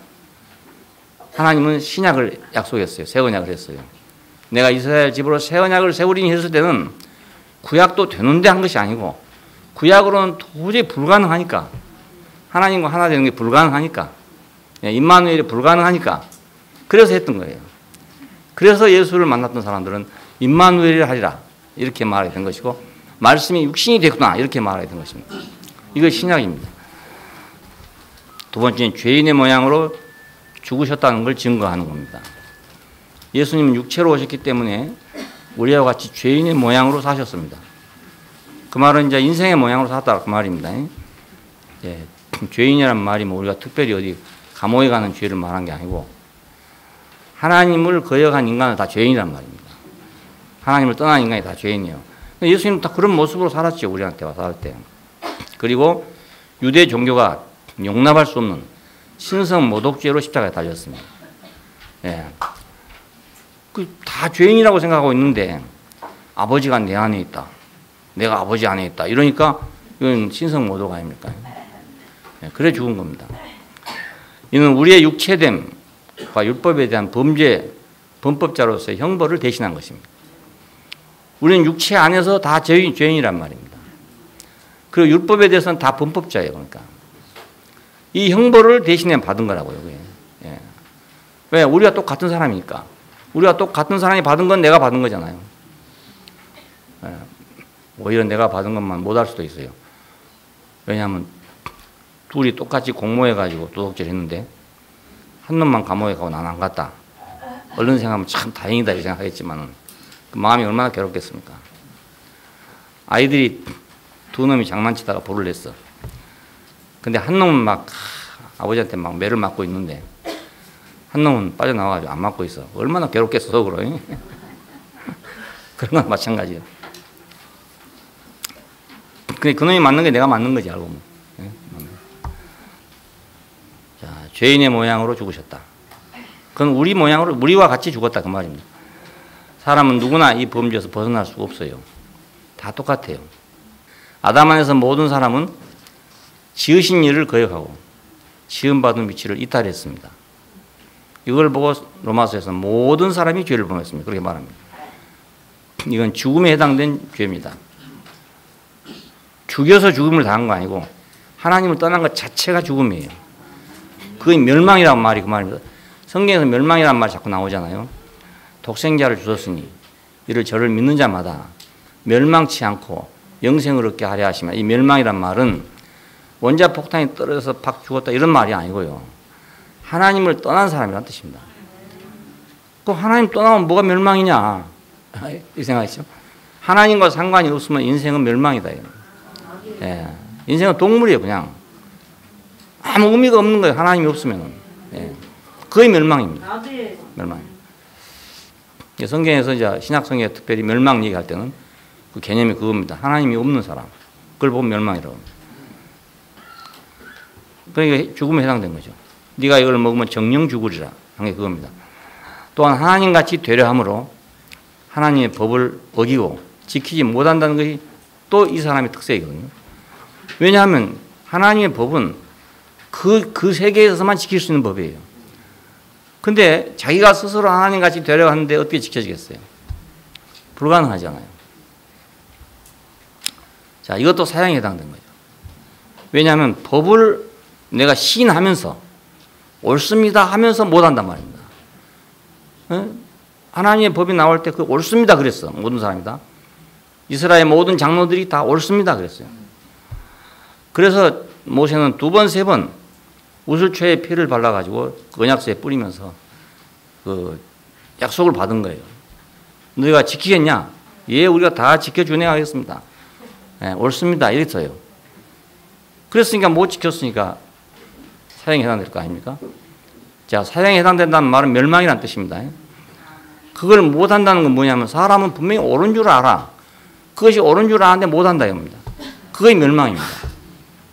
하나님은 신약을 약속했어요. 새 언약을 했어요. 내가 이스라엘 집으로 새 언약을 세우리니 했을 때는 구약도 되는데 한 것이 아니고 구약으로는 도저히 불가능하니까 하나님과 하나 되는 게 불가능하니까 임마누엘이 불가능하니까 그래서 했던 거예요. 그래서 예수를 만났던 사람들은 임마누엘이라 하리라 이렇게 말하게 된 것이고 말씀이 육신이 됐구나 이렇게 말하게 된 것입니다. 이거 신약입니다. 두 번째는 죄인의 모양으로 죽으셨다는 걸 증거하는 겁니다. 예수님은 육체로 오셨기 때문에 우리와 같이 죄인의 모양으로 사셨습니다. 그 말은 이제 인생의 모양으로 살았다 그 말입니다. 죄인이라는 말이 뭐 우리가 특별히 어디 감옥에 가는 죄를 말한 게 아니고 하나님을 거역한 인간은 다 죄인이란 말입니다. 하나님을 떠난 인간이 다 죄인이에요. 예수님은 다 그런 모습으로 살았죠. 우리한테 와서 살 때. 그리고 유대 종교가 용납할 수 없는 신성 모독죄로 십자가에 달렸습니다. 다 죄인이라고 생각하고 있는데 아버지가 내 안에 있다. 내가 아버지 안에 있다. 이러니까 이건 신성 모독 아닙니까? 그래 죽은 겁니다. 이는 우리의 육체됨과 율법에 대한 범법자로서의 형벌을 대신한 것입니다. 우리는 육체 안에서 다 죄인이란 말입니다. 그리고 율법에 대해서는 다 범법자예요. 그러니까 이 형벌을 대신해 받은 거라고요. 왜? 우리가 똑같은 사람이니까. 우리가 똑같은 사람이 받은 건 내가 받은 거잖아요. 오히려 내가 받은 것만 못 할 수도 있어요. 왜냐하면 둘이 똑같이 공모해가지고 도둑질 했는데 한 놈만 감옥에 가고 난 안 갔다. 얼른 생각하면 참 다행이다 이 생각하겠지만 그 마음이 얼마나 괴롭겠습니까? 아이들이 두 놈이 장난치다가 불을 냈어. 근데 한 놈은 막 아버지한테 막 매를 맞고 있는데 한 놈은 빠져나와가지고 안 맞고 있어. 얼마나 괴롭겠어 속으로. 그런 건 마찬가지예요. 근데 그 놈이 맞는 게 내가 맞는 거지 알고 보면. 자, 죄인의 모양으로 죽으셨다. 그건 우리 모양으로 우리와 같이 죽었다 그 말입니다. 사람은 누구나 이 범죄에서 벗어날 수가 없어요. 다 똑같아요. 아담 안에서 모든 사람은 지으신 일을 거역하고 지음받은 위치를 이탈했습니다. 이걸 보고 로마서에서 모든 사람이 죄를 범했습니다. 그렇게 말합니다. 이건 죽음에 해당된 죄입니다. 죽여서 죽음을 당한 거 아니고 하나님을 떠난 것 자체가 죽음이에요. 그게 멸망이란 말이 그 말입니다. 성경에서 멸망이란 말이 자꾸 나오잖아요. 독생자를 주셨으니 이를 저를 믿는 자마다 멸망치 않고 영생을 얻게 하려 하시면, 이 멸망이란 말은 원자 폭탄이 떨어져서 팍 죽었다 이런 말이 아니고요. 하나님을 떠난 사람이란 뜻입니다. 그 하나님 떠나면 뭐가 멸망이냐 이 생각이죠. 하나님과 상관이 없으면 인생은 멸망이다. 예. 인생은 동물이에요. 그냥 아무 의미가 없는 거예요. 하나님이 없으면. 예. 거의 멸망입니다. 멸망. 성경에서 이제 신약성경에 특별히 멸망 얘기할 때는 그 개념이 그겁니다. 하나님이 없는 사람. 그걸 보면 멸망이라고 합니다. 그러니까 죽음에 해당된 거죠. 네가 이걸 먹으면 정령 죽으리라 한 게 그겁니다. 또한 하나님같이 되려 함으로 하나님의 법을 어기고 지키지 못한다는 것이 또 이 사람의 특색이거든요. 왜냐하면 하나님의 법은 그 세계에서만 지킬 수 있는 법이에요. 근데 자기가 스스로 하나님같이 되려고 하는데 어떻게 지켜지겠어요? 불가능하잖아요. 자, 이것도 사형에 해당된 거죠. 왜냐하면 법을 내가 시인하면서 옳습니다 하면서 못한단 말입니다. 하나님의 법이 나올 때 그 옳습니다 그랬어. 모든 사람이 다. 이스라엘 모든 장로들이 다 옳습니다 그랬어요. 그래서 모세는 2번, 3번 우슬초에 피를 발라가지고 언약서에 뿌리면서 그 약속을 받은 거예요. 너희가 지키겠냐? 예, 우리가 다 지켜준행하겠습니다. 예, 옳습니다. 이랬어요. 그랬으니까 못 지켰으니까 사형에 해당될 거 아닙니까? 자, 사형에 해당된다는 말은 멸망이라는 뜻입니다. 그걸 못한다는 건 뭐냐면 사람은 분명히 옳은 줄 알아. 그것이 옳은 줄 아는데 못한다 이겁니다. 그게 멸망입니다.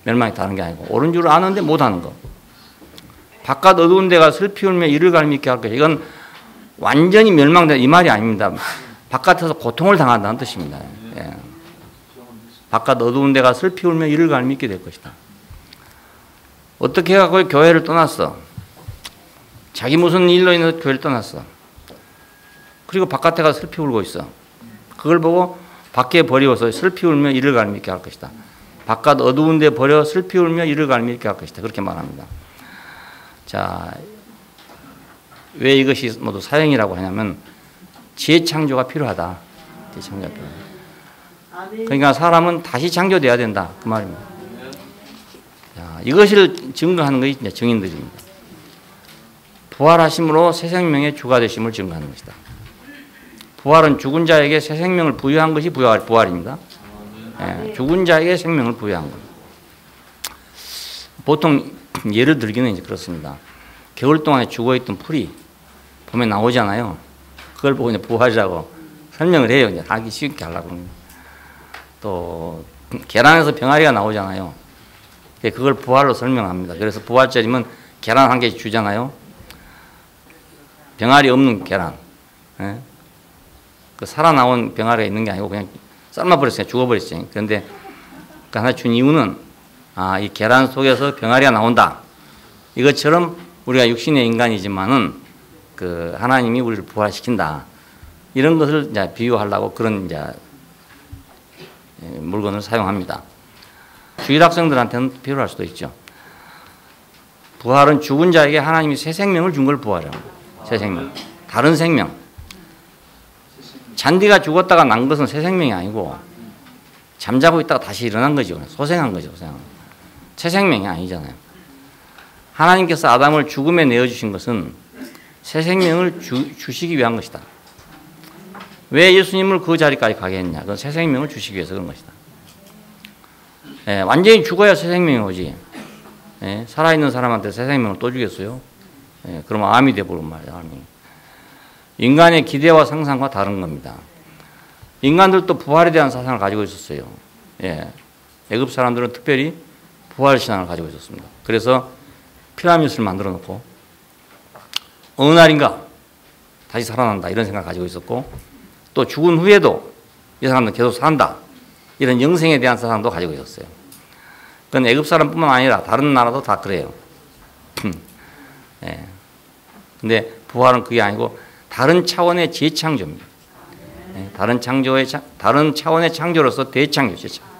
멸망이 다른 게 아니고 옳은 줄 아는데 못하는 거. 바깥 어두운 데가 슬피 울며 이를 갈미 있게 할 것이다. 이건 완전히 멸망된 이 말이 아닙니다. 바깥에서 고통을 당한다는 뜻입니다. 예. 바깥 어두운 데가 슬피 울며 이를 갈미 있게 될 것이다. 어떻게 해서 교회를 떠났어? 자기 무슨 일로 인해서 교회를 떠났어. 그리고 바깥에 가서 슬피 울고 있어. 그걸 보고 밖에 버리고서 슬피 울며 이를 갈미 있게 할 것이다. 바깥 어두운 데 버려 슬피 울며 이를 갈미 있게 할 것이다. 그렇게 말합니다. 자, 왜 이것이 모두 사형이라고 하냐면 재창조가 필요하다. 재창조가 필요하다. 그러니까 사람은 다시 창조돼야 된다. 그 말입니다. 자, 이것을 증거하는 것이 이제 증인들입니다. 부활하심으로 새 생명의 주가 되심을 증거하는 것이다. 부활은 죽은 자에게 새 생명을 부여한 것이 부활입니다. 예, 죽은 자에게 생명을 부여한 것. 보통 예를 들기는 이제 그렇습니다. 겨울 동안에 죽어있던 풀이 봄에 나오잖아요. 그걸 보고 이제 부활이라고 설명을 해요. 이제 하기 쉽게 하려고. 또 계란에서 병아리가 나오잖아요. 그걸 부활로 설명합니다. 그래서 부활절이면 계란 한 개씩 주잖아요. 병아리 없는 계란. 예? 그 살아나온 병아리가 있는 게 아니고 그냥 삶아버렸어요. 죽어버렸어요. 그런데 그 하나 준 이유는 이 계란 속에서 병아리가 나온다. 이것처럼 우리가 육신의 인간이지만은 그 하나님이 우리를 부활시킨다. 이런 것을 이제 비유하려고 그런 이제 물건을 사용합니다. 주일 학생들한테는 필요할 수도 있죠. 부활은 죽은 자에게 하나님이 새 생명을 준 걸 부활이라고. 새 생명. 다른 생명. 잔디가 죽었다가 난 것은 새 생명이 아니고 잠자고 있다가 다시 일어난 거죠. 소생한 거죠. 새 생명이 아니잖아요. 하나님께서 아담을 죽음에 내어주신 것은 새 생명을 주시기 위한 것이다. 왜 예수님을 그 자리까지 가게 했냐? 그건 새 생명을 주시기 위해서 그런 것이다. 예, 완전히 죽어야 새 생명이 오지. 예, 살아있는 사람한테 새 생명을 또 주겠어요? 예, 그러면 암이 돼버린 말이야. 암이. 인간의 기대와 상상과 다른 겁니다. 인간들도 부활에 대한 사상을 가지고 있었어요. 예, 애굽 사람들은 특별히 부활 신앙을 가지고 있었습니다. 그래서 피라미드를 만들어 놓고 어느 날인가 다시 살아난다 이런 생각을 가지고 있었고 또 죽은 후에도 이 사람은 계속 산다 이런 영생에 대한 사상도 가지고 있었어요. 그건 애굽 사람뿐만 아니라 다른 나라도 다 그래요. 예. 근데 부활은 그게 아니고 다른 차원의 재창조입니다. 예. 다른 차원의 창조로서 대창조, 재창조.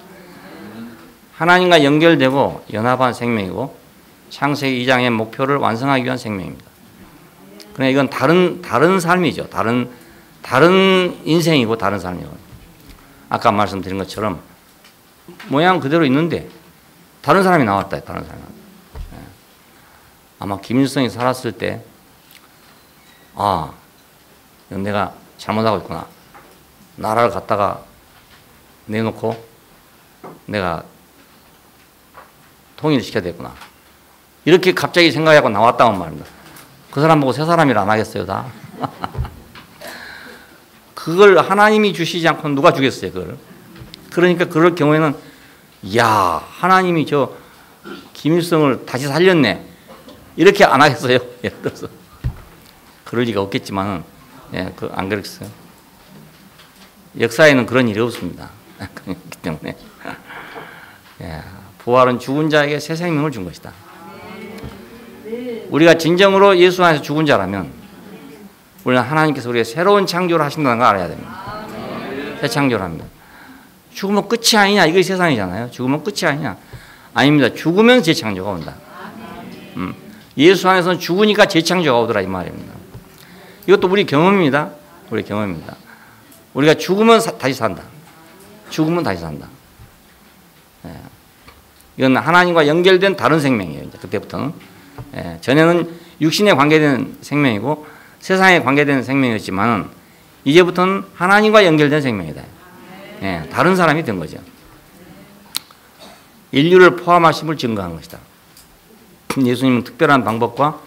하나님과 연결되고 연합한 생명이고 창세기 2장의 목표를 완성하기 위한 생명입니다. 그러나 이건 다른 삶이죠. 다른 인생이고 다른 삶이고. 아까 말씀드린 것처럼 모양 그대로 있는데 다른 사람이 나왔다. 다른 사람이 나왔다. 예. 아마 김일성이 살았을 때 내가 잘못하고 있구나. 나라를 갖다가 내놓고 내가 통일을 시켜야 되겠구나. 이렇게 갑자기 생각하고 나왔다는 말입니다. 그 사람 보고 새 사람이라 안 하겠어요, 다? 그걸 하나님이 주시지 않고 누가 주겠어요, 그걸? 그러니까 그럴 경우에는, 이야, 하나님이 저 김일성을 다시 살렸네. 이렇게 안 하겠어요, 예를 들어서. 그럴 리가 없겠지만은, 예, 안 그렇겠어요. 역사에는 그런 일이 없습니다. 그렇기 때문에. 예, 부활은 죽은 자에게 새 생명을 준 것이다. 우리가 진정으로 예수 안에서 죽은 자라면 우리는 하나님께서 우리에게 새로운 창조를 하신다는 걸 알아야 됩니다. 새 창조를 합니다. 죽으면 끝이 아니냐, 이게 세상이잖아요. 죽으면 끝이 아니냐. 아닙니다. 죽으면 재창조가 온다. 예수 안에서는 죽으니까 재창조가 오더라, 이 말입니다. 이것도 우리 경험입니다. 우리 경험입니다. 우리가 죽으면 다시 산다. 죽으면 다시 산다. 예. 이건 하나님과 연결된 다른 생명이에요. 이제 그때부터는. 예. 전에는 육신에 관계된 생명이고 세상에 관계된 생명이었지만 이제부터는 하나님과 연결된 생명이다. 예. 다른 사람이 된 거죠. 인류를 포함하심을 증거한 것이다. 예수님은 특별한 방법과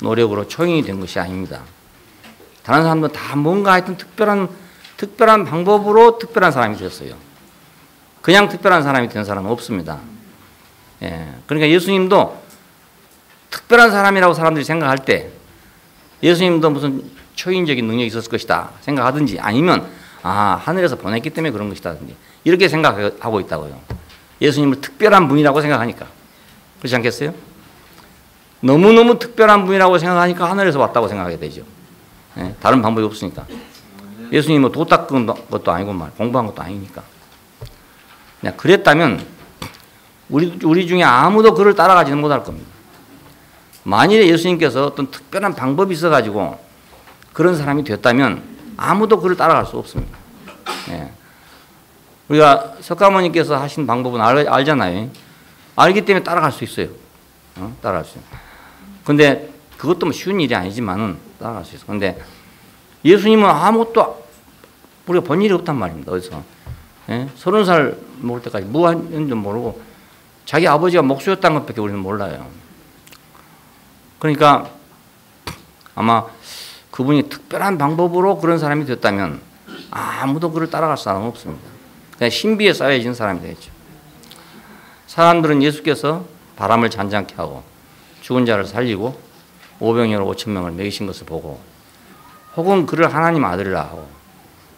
노력으로 초인이 된 것이 아닙니다. 다른 사람들은 다 뭔가 하여튼 특별한 방법으로 특별한 사람이 되었어요. 그냥 특별한 사람이 된 사람은 없습니다. 예. 그러니까 예수님도 특별한 사람이라고 사람들이 생각할 때 예수님도 무슨 초인적인 능력이 있었을 것이다 생각하든지 아니면 하늘에서 보냈기 때문에 그런 것이다든지 이렇게 생각하고 있다고요. 예수님을 특별한 분이라고 생각하니까. 그렇지 않겠어요? 너무너무 특별한 분이라고 생각하니까 하늘에서 왔다고 생각하게 되죠. 예. 다른 방법이 없으니까. 예수님은 뭐 도 닦은 것도 아니고 공부한 것도 아니니까. 그냥 그랬다면 우리 중에 아무도 그를 따라가지는 못할 겁니다. 만일에 예수님께서 어떤 특별한 방법이 있어가지고 그런 사람이 됐다면 아무도 그를 따라갈 수 없습니다. 예. 우리가 석가모니께서 하신 방법은 알잖아요. 알기 때문에 따라갈 수 있어요. 따라갈 수 있어요. 근데 그것도 뭐 쉬운 일이 아니지만은 따라갈 수 있어요. 근데 예수님은 아무것도 우리가 본 일이 없단 말입니다. 어디서. 예? 30살 먹을 때까지 뭐 했는지 모르고 자기 아버지가 목수였다는 것밖에 우리는 몰라요. 그러니까 아마 그분이 특별한 방법으로 그런 사람이 됐다면 아무도 그를 따라갈 사람은 없습니다. 그냥 신비에 쌓여진 사람이 되겠죠. 사람들은 예수께서 바람을 잔잔케 하고 죽은 자를 살리고 500명으로 5,000명을 먹이신 것을 보고 혹은 그를 하나님 아들이라 하고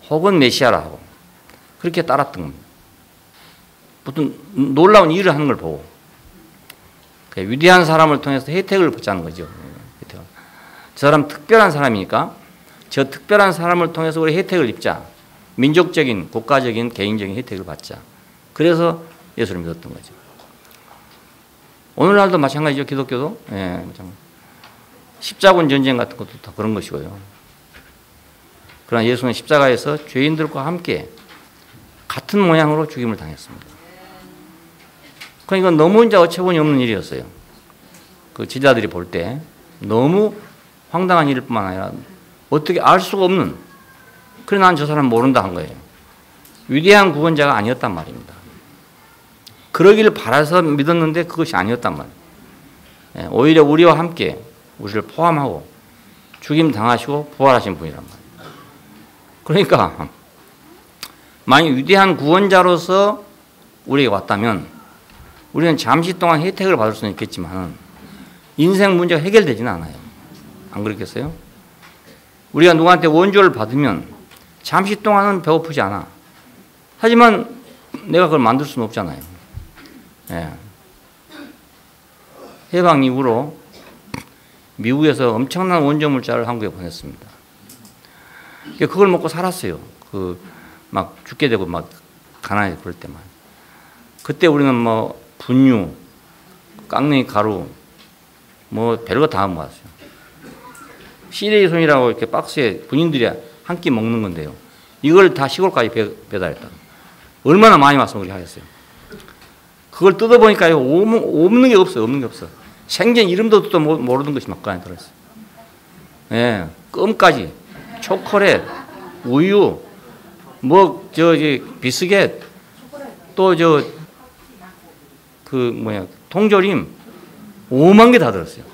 혹은 메시아라 하고 그렇게 따랐던 겁니다. 보통 놀라운 일을 하는 걸 보고 위대한 사람을 통해서 혜택을 받자는 거죠. 저 사람 특별한 사람이니까 저 특별한 사람을 통해서 우리 혜택을 입자. 민족적인, 국가적인, 개인적인 혜택을 받자. 그래서 예수를 믿었던 거죠. 오늘날도 마찬가지죠. 기독교도. 예, 십자군 전쟁 같은 것도 다 그런 것이고요. 그러나 예수는 십자가에서 죄인들과 함께 같은 모양으로 죽임을 당했습니다. 그러니까 이건 너무 이제 어처구니 없는 일이었어요. 그 지자들이 볼 때 너무 황당한 일일 뿐만 아니라 어떻게 알 수가 없는, 그래 난 저 사람 모른다 한 거예요. 위대한 구원자가 아니었단 말입니다. 그러기를 바라서 믿었는데 그것이 아니었단 말이에요. 오히려 우리와 함께 우리를 포함하고 죽임 당하시고 부활하신 분이란 말이에요. 그러니까 만약 위대한 구원자로서 우리에게 왔다면 우리는 잠시 동안 혜택을 받을 수는 있겠지만 인생 문제가 해결되지는 않아요. 안 그렇겠어요? 우리가 누구한테 원조를 받으면 잠시 동안은 배고프지 않아. 하지만 내가 그걸 만들 수는 없잖아요. 예. 해방 이후로 미국에서 엄청난 원조 물자를 한국에 보냈습니다. 그걸 먹고 살았어요. 막 죽게 되고 막 가난해 그럴 때만. 그때 우리는 뭐 분유, 깡냉이 가루 뭐 별거 다 모았어요. 시레이손이라고 이렇게 박스에 군인들이 한 끼 먹는 건데요. 이걸 다 시골까지 배달했다. 얼마나 많이 왔으면 그렇게 하겠어요. 그걸 뜯어보니까요, 없는 게 없어요. 없는 게 없어. 생전 이름도 또 모르는 것이 막 그 안에 들어있어요. 예, 껌까지, 초콜릿, 우유, 뭐, 비스켓, 또 통조림, 5만 개 다 들었어요.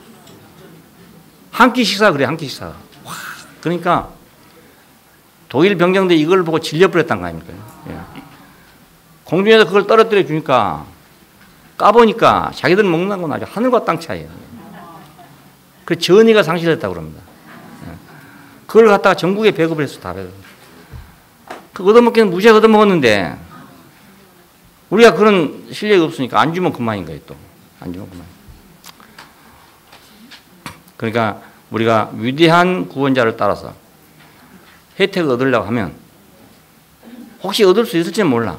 한 끼 식사, 그래, 한 끼 식사. 와, 그러니까, 독일 병정들이 이걸 보고 질려버렸단 거 아닙니까? 예. 공중에서 그걸 떨어뜨려 주니까, 까보니까 자기들 먹는 건 아주 하늘과 땅 차이예요. 그 전의가 상실됐다고 그럽니다. 예. 그걸 갖다가 전국에 배급을 해서 다 배급. 그 얻어먹기는 무지하게 얻어먹었는데, 우리가 그런 실력이 없으니까 안 주면 그만인 거예요, 또. 안 주면 그만. 그러니까 우리가 위대한 구원자를 따라서 혜택을 얻으려고 하면 혹시 얻을 수 있을지는 몰라.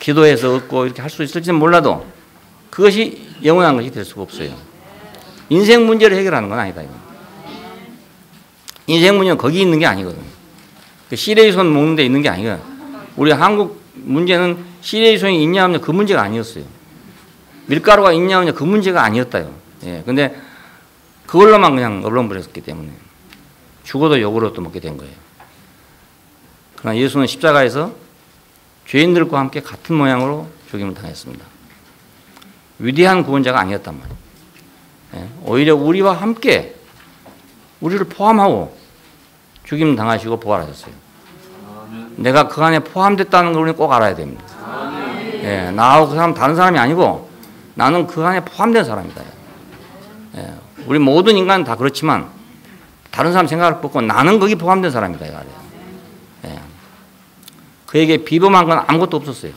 기도해서 얻고 이렇게 할 수 있을지는 몰라도 그것이 영원한 것이 될 수가 없어요. 인생 문제를 해결하는 건 아니다. 이건. 인생 문제는 거기 있는 게 아니거든. 그 시레이손 먹는 데 있는 게 아니거든. 우리 한국 문제는 시레이손이 있냐 없냐 그 문제가 아니었어요. 밀가루가 있냐 없냐 그 문제가 아니었다요. 예. 근데 그걸로만 그냥 얼렁버렸기 때문에 죽어도 욕으로 또 먹게 된 거예요. 그러나 예수는 십자가에서 죄인들과 함께 같은 모양으로 죽임을 당했습니다. 위대한 구원자가 아니었단 말이에요. 예. 오히려 우리와 함께 우리를 포함하고 죽임 당하시고 부활하셨어요. 내가 그 안에 포함됐다는 걸 우리는 꼭 알아야 됩니다. 예. 나하고 그 사람 다른 사람이 아니고 나는 그 안에 포함된 사람이다. 예. 우리 모든 인간은 다 그렇지만 다른 사람 생각을 벗고 나는 거기 포함된 사람이다. 예. 그에게 비범한 건 아무것도 없었어요.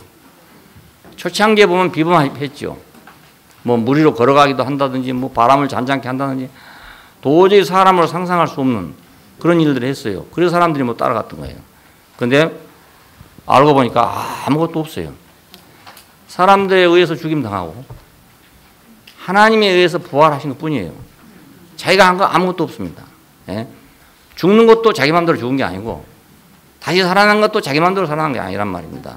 초창기에 보면 비범했죠. 뭐 무리로 걸어가기도 한다든지 뭐 바람을 잔잔케 한다든지 도저히 사람으로 상상할 수 없는 그런 일들을 했어요. 그래서 사람들이 뭐 따라갔던 거예요. 그런데 알고 보니까 아무것도 없어요. 사람들에 의해서 죽임당하고 하나님에 의해서 부활하신 것 뿐이에요. 자기가 한 거 아무것도 없습니다. 예? 죽는 것도 자기 마음대로 죽은 게 아니고 다시 살아난 것도 자기 마음대로 살아난 게 아니란 말입니다.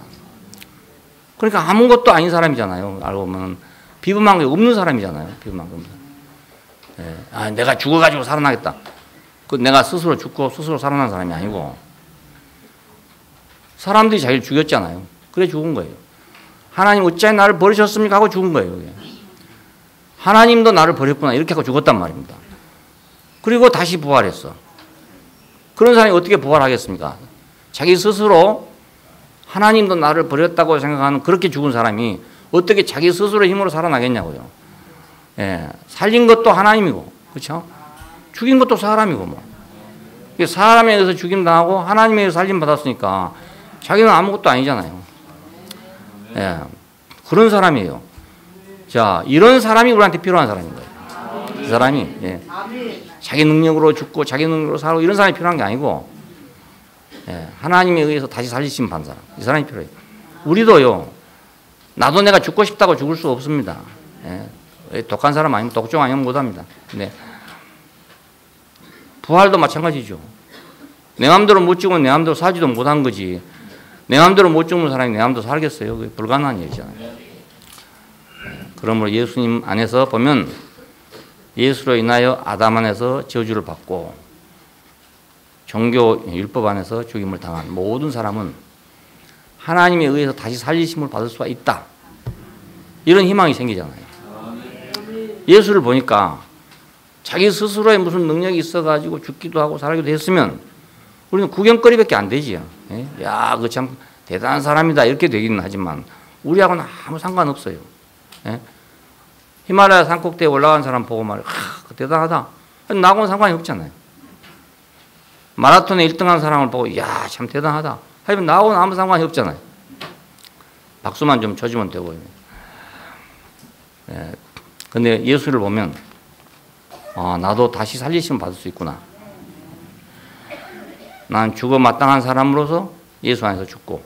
그러니까 아무것도 아닌 사람이잖아요. 알고 보면 비범한 게 없는 사람이잖아요. 비범한 게 없는 사람. 예. 아, 내가 죽어가지고 살아나겠다. 그 내가 스스로 죽고 스스로 살아난 사람이 아니고 사람들이 자기를 죽였잖아요. 그래 죽은 거예요. 하나님 어찌 나를 버리셨습니까? 하고 죽은 거예요. 그게. 하나님도 나를 버렸구나 이렇게 하고 죽었단 말입니다. 그리고 다시 부활했어. 그런 사람이 어떻게 부활하겠습니까? 자기 스스로 하나님도 나를 버렸다고 생각하는 그렇게 죽은 사람이 어떻게 자기 스스로의 힘으로 살아나겠냐고요. 예, 살린 것도 하나님이고, 그렇죠? 죽인 것도 사람이고 뭐. 사람에 의해서 죽임 당하고 하나님에 의해서 살림 받았으니까 자기는 아무것도 아니잖아요. 예, 그런 사람이에요. 자, 이런 사람이 우리한테 필요한 사람인 거예요. 그 사람이 예, 자기 능력으로 죽고 자기 능력으로 살고 이런 사람이 필요한 게 아니고 예, 하나님에 의해서 다시 살리심 받는 사람. 이 사람이 필요해요. 우리도요. 나도 내가 죽고 싶다고 죽을 수 없습니다. 예, 독한 사람 아니면 독종 아니면 못합니다. 근데 부활도 마찬가지죠. 내 마음대로 못 죽으면 내 마음대로 살지도 못한 거지. 내 마음대로 못 죽는 사람이 내 마음대로 살겠어요? 그게 불가능한 일이잖아요. 그러므로 예수님 안에서 보면 예수로 인하여 아담 안에서 저주를 받고 종교 율법 안에서 죽임을 당한 모든 사람은 하나님에 의해서 다시 살리심을 받을 수가 있다. 이런 희망이 생기잖아요. 예수를 보니까 자기 스스로의 무슨 능력이 있어가지고 죽기도 하고 살기도 했으면 우리는 구경거리밖에 안 되지요. 예? 야, 그 참 대단한 사람이다 이렇게 되기는 하지만 우리하고는 아무 상관없어요. 예? 히말라야 산꼭대에 올라간 사람 보고 말이야, 대단하다. 나하고는 상관이 없잖아요. 마라톤에 1등한 사람을 보고 야, 참 대단하다. 하지만 나하고는 아무 상관이 없잖아요. 박수만 좀 쳐주면 되고. 예. 근데 예수를 보면 아, 나도 다시 살리심 받을 수 있구나. 난 죽어 마땅한 사람으로서 예수 안에서 죽고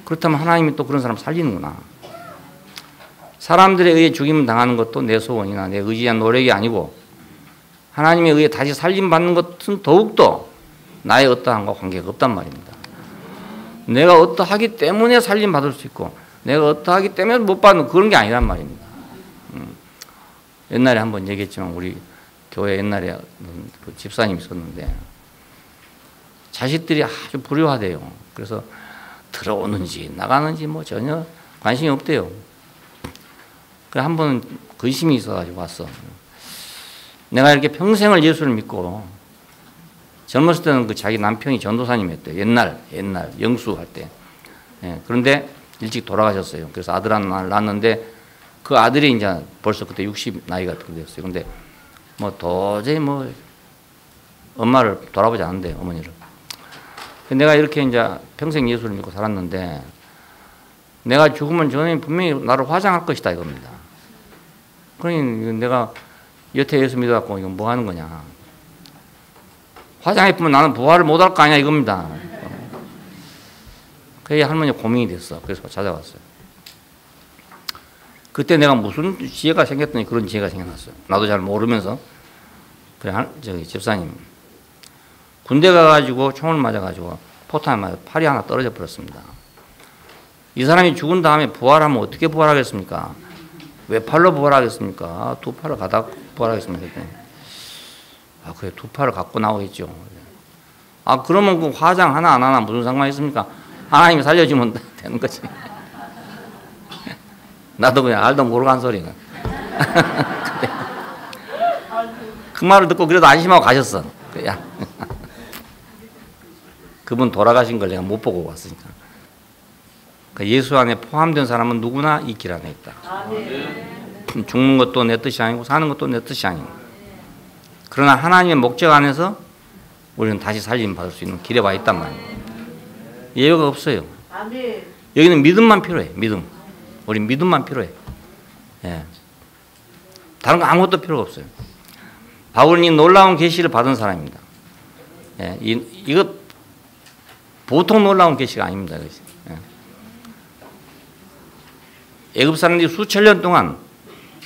그렇다면 하나님이 또 그런 사람 살리는구나. 사람들에 의해 죽임을 당하는 것도 내 소원이나 내 의지한 노력이 아니고 하나님에 의해 다시 살림받는 것은 더욱더 나의 어떠함과 관계가 없단 말입니다. 내가 어떠하기 때문에 살림받을 수 있고 내가 어떠하기 때문에 못 받는 그런 게 아니란 말입니다. 옛날에 한번 얘기했지만 우리 교회 옛날에 그 집사님이 있었는데 자식들이 아주 불효하대요. 그래서 들어오는지 나가는지 뭐 전혀 관심이 없대요. 그래 한 번은 근심이 있어가지고 왔어. 내가 이렇게 평생을 예수를 믿고 젊었을 때는 그 자기 남편이 전도사님이었대요. 옛날 영수할 때. 예, 그런데 일찍 돌아가셨어요. 그래서 아들 하나 낳았는데 그 아들이 이제 벌써 그때 60 나이가 됐어요. 근데 뭐 도저히 뭐 엄마를 돌아보지 않는데요, 어머니를. 내가 이렇게 이제 평생 예수를 믿고 살았는데 내가 죽으면 저는 분명히 나를 화장할 것이다 이겁니다. 그러니 내가 여태 예수 믿어갖고 이거 뭐 하는 거냐. 화장했으면 나는 부활을 못할 거 아니야 이겁니다. 그게 할머니 고민이 됐어. 그래서 찾아왔어요. 그때 내가 무슨 지혜가 생겼더니 그런 지혜가 생겨났어요. 나도 잘 모르면서 그래 저기 집사님 군대 가가지고 총을 맞아가지고 포탄에 맞아 팔이 하나 떨어져 버렸습니다. 이 사람이 죽은 다음에 부활하면 어떻게 부활하겠습니까? 왜 팔로 부활하겠습니까? 두 팔을 가다 부활하겠습니까? 그랬더니 아 그래 두 팔을 갖고 나오겠죠. 아 그러면 그 화장 하나 안 하나 무슨 상관이 있습니까? 하나님이 살려주면 되는 거지. 나도 그냥 알도 모르고 한 소리가. 그 말을 듣고 그래도 안심하고 가셨어. 야. 그분 돌아가신 걸 내가 못 보고 왔으니까. 그러니까 예수 안에 포함된 사람은 누구나 이 길 안에 있다. 죽는 것도 내 뜻이 아니고 사는 것도 내 뜻이 아니고. 그러나 하나님의 목적 안에서 우리는 다시 살림 받을 수 있는 길에 와 있단 말이에요. 예외가 없어요. 여기는 믿음만 필요해. 믿음. 우리 믿음만 필요해. 예. 다른 거 아무것도 필요가 없어요. 바울은 이 놀라운 계시를 받은 사람입니다. 예. 이거 보통 놀라운 계시가 아닙니다. 예. 애굽 사람들이 수천 년 동안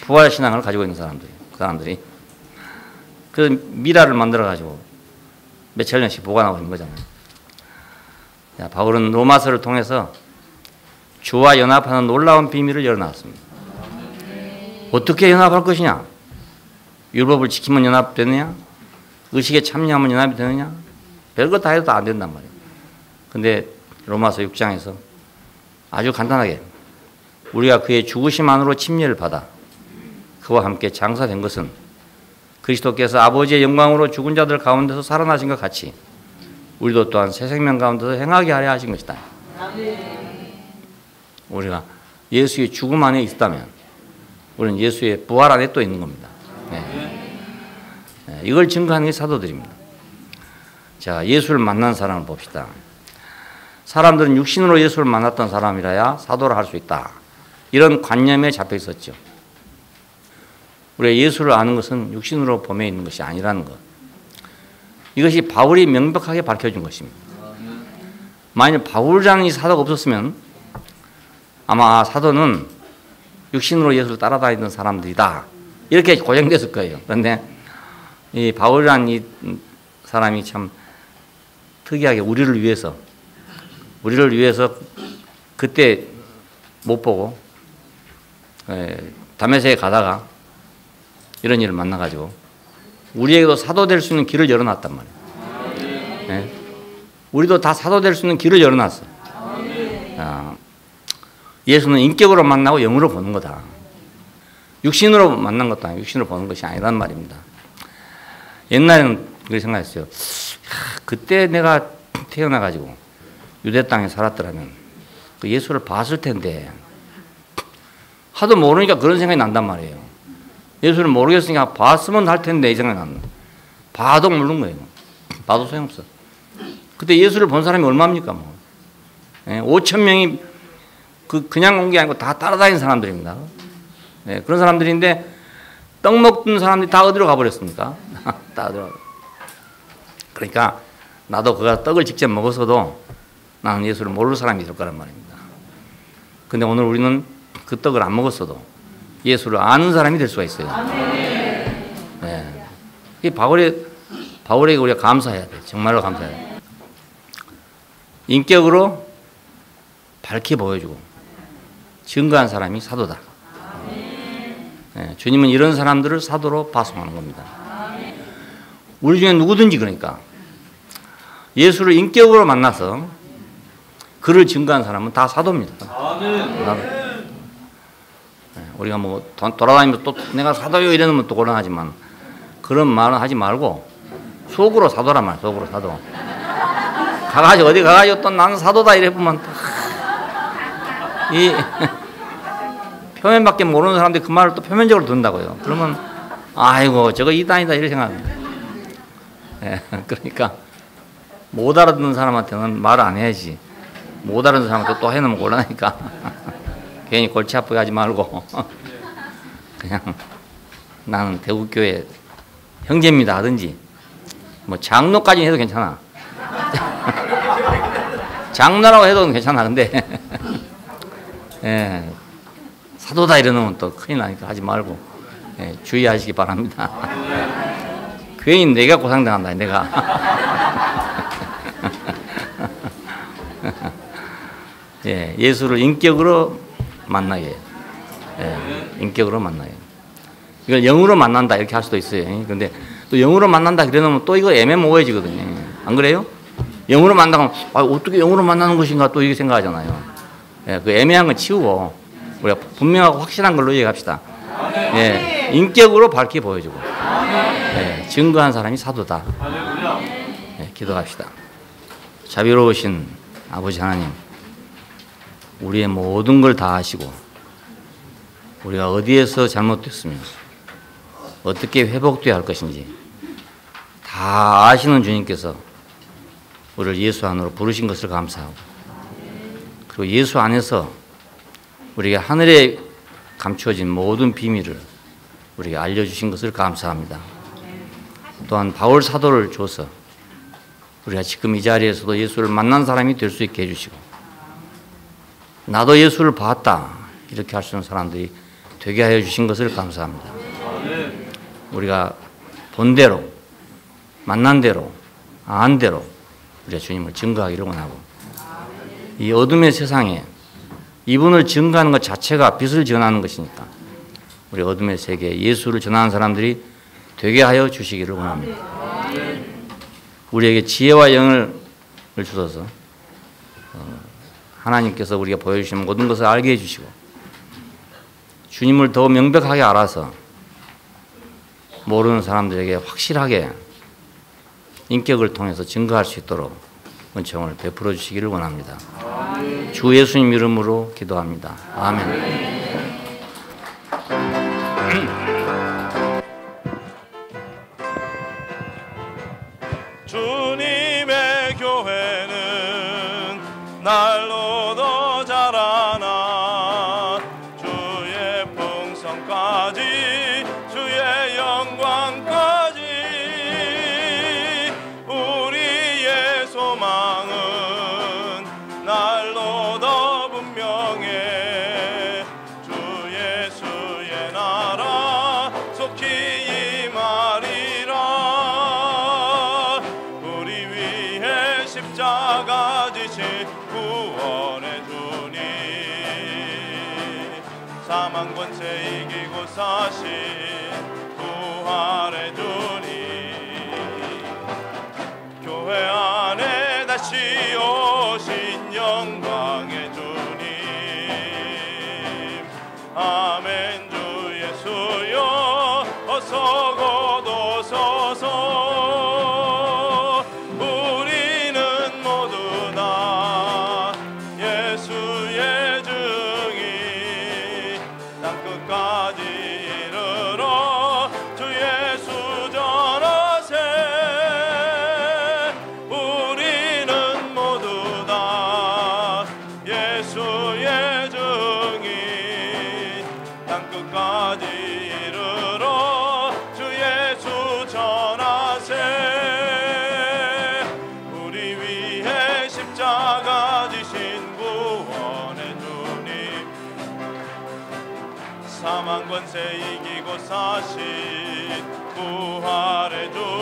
부활 신앙을 가지고 있는 사람들이에요. 그 사람들이 그 미라를 만들어 가지고 몇천 년씩 보관하고 있는 거잖아요. 자, 바울은 로마서를 통해서 주와 연합하는 놀라운 비밀을 열어놨습니다. 어떻게 연합할 것이냐? 율법을 지키면 연합되느냐? 의식에 참여하면 연합이 되느냐? 별거 다 해도 안 된단 말이에요. 근데 로마서 6장에서 아주 간단하게 우리가 그의 죽으심 안으로 침례를 받아 그와 함께 장사된 것은 그리스도께서 아버지의 영광으로 죽은 자들 가운데서 살아나신 것 같이 우리도 또한 새 생명 가운데서 행하게 하려 하신 것이다. 우리가 예수의 죽음 안에 있다면 우리는 예수의 부활 안에 또 있는 겁니다. 네. 네, 이걸 증거하는 게 사도들입니다. 자, 예수를 만난 사람을 봅시다. 사람들은 육신으로 예수를 만났던 사람이라야 사도를 할 수 있다. 이런 관념에 잡혀 있었죠. 우리가 예수를 아는 것은 육신으로 범해 있는 것이 아니라는 것. 이것이 바울이 명백하게 밝혀준 것입니다. 만약 바울이라는 이 사도가 없었으면 아마 사도는 육신으로 예수를 따라다니던 사람들이다. 이렇게 고정됐을 거예요. 그런데 이 바울이라는 이 사람이 참 특이하게 우리를 위해서 그때 못 보고 다메섹에 가다가 이런 일을 만나가지고 우리에게도 사도 될 수 있는 길을 열어놨단 말이에요. 네. 우리도 다 사도 될 수 있는 길을 열어놨어요. 예수는 인격으로 만나고 영으로 보는 거다. 육신으로 만난 것도 아니고 육신으로 보는 것이 아니란 말입니다. 옛날에는 그렇게 생각했어요. 그때 내가 태어나가지고 유대 땅에 살았더라면 그 예수를 봤을 텐데 하도 모르니까 그런 생각이 난단 말이에요. 예수를 모르겠으니까 봤으면 할 텐데 이 생각이 난다. 봐도 모르는 거예요. 봐도 소용없어. 그때 예수를 본 사람이 얼마입니까? 뭐. 5천 명이 그냥 온 게 아니고 다 따라다니는 사람들입니다. 네, 그런 사람들인데 떡 먹던 사람들이 다 어디로 가버렸습니까? 다 어디로. 그러니까 나도 그가 떡을 직접 먹었어도 나는 예수를 모를 사람이 될 거란 말입니다. 근데 오늘 우리는 그 떡을 안 먹었어도 예수를 아는 사람이 될 수가 있어요. 네. 이 바울에게 우리가 감사해야 돼. 정말로 감사해야 돼. 인격으로 밝히 보여주고 증거한 사람이 사도다. 네. 주님은 이런 사람들을 사도로 파송하는 겁니다. 우리 중에 누구든지 그러니까 예수를 인격으로 만나서 그를 증거한 사람은 다 사도입니다. 우리가 뭐 돌아다니면서 또 내가 사도요 이러면 또 곤란하지만 그런 말은 하지 말고 속으로 사도란 말, 속으로 사도. 가가지고 어디 가가지고 또 나는 사도다 이래 보면 이 표면밖에 모르는 사람들이 그 말을 또 표면적으로 듣는다고요. 그러면 아이고 저거 이단이다 이렇게 생각합니다. 예, 그러니까 못 알아듣는 사람한테는 말을 안 해야지. 못 알아듣는 사람한테 또 해놓으면 곤란하니까 괜히 골치 아프게 하지 말고 그냥 나는 대구교회 형제입니다 하든지 뭐 장로까지 해도 괜찮아. 장로라고 해도 괜찮아. 근데 예, 사도다 이러면 또 큰일 나니까 하지 말고 예, 주의하시기 바랍니다. 괜히 내가 고상당한다. 내가 예, 예수를 인격으로 만나게, 예, 인격으로 만나게. 이걸 영으로 만난다 이렇게 할 수도 있어요. 그런데 또 영으로 만난다 그러면 또 이거 애매모호해지거든요. 안 그래요? 영으로 만나면 어떻게 영으로 만나는 것인가 또 이렇게 생각하잖아요. 예, 그 애매한 건 치우고 우리가 분명하고 확실한 걸로 얘기합시다. 예, 인격으로 밝히 보여주고 예, 증거한 사람이 사도다. 예, 기도합시다. 자비로우신 아버지 하나님, 우리의 모든 걸 다 아시고 우리가 어디에서 잘못됐으며 어떻게 회복되어야 할 것인지 다 아시는 주님께서 우리를 예수 안으로 부르신 것을 감사하고 그리고 예수 안에서 우리에게 하늘에 감추어진 모든 비밀을 우리에게 알려주신 것을 감사합니다. 또한 바울 사도를 줘서 우리가 지금 이 자리에서도 예수를 만난 사람이 될 수 있게 해주시고 나도 예수를 봤다 이렇게 할 수 있는 사람들이 되게 하여 주신 것을 감사합니다. 우리가 본 대로 만난 대로 안 대로 우리가 주님을 증거하기를 원하고 이 어둠의 세상에 이분을 증거하는 것 자체가 빛을 전하는 것이니까 우리 어둠의 세계에 예수를 전하는 사람들이 되게 하여 주시기를 원합니다. 우리에게 지혜와 영을 주셔서 하나님께서 우리가 보여주시는 모든 것을 알게 해주시고 주님을 더 명백하게 알아서 모르는 사람들에게 확실하게 인격을 통해서 증거할 수 있도록 은총을 베풀어 주시기를 원합니다. 주 예수님 이름으로 기도합니다. 아멘. 주님의 교회는 날로 더 자라나 주의 풍성까지 주의 영광까지 우리의 소망은 날로 더 분명해 주 예수의 나라 속히 임하리라. 우리 위해 십자가 지신 구원의 주님 사망 권세 이기고 사신 부활의 주님 교회 안에 다시 오신 영광의 주님 아멘. 주 예수여 어서 곧 오소서. 우리는 모두 다 예수의 증인 땅끝까지 이르러 주 예수 전하세. 우리는 모두 다 예수의 증인 땅끝까지 이르러 주 권세 이기고 사신 부활의 주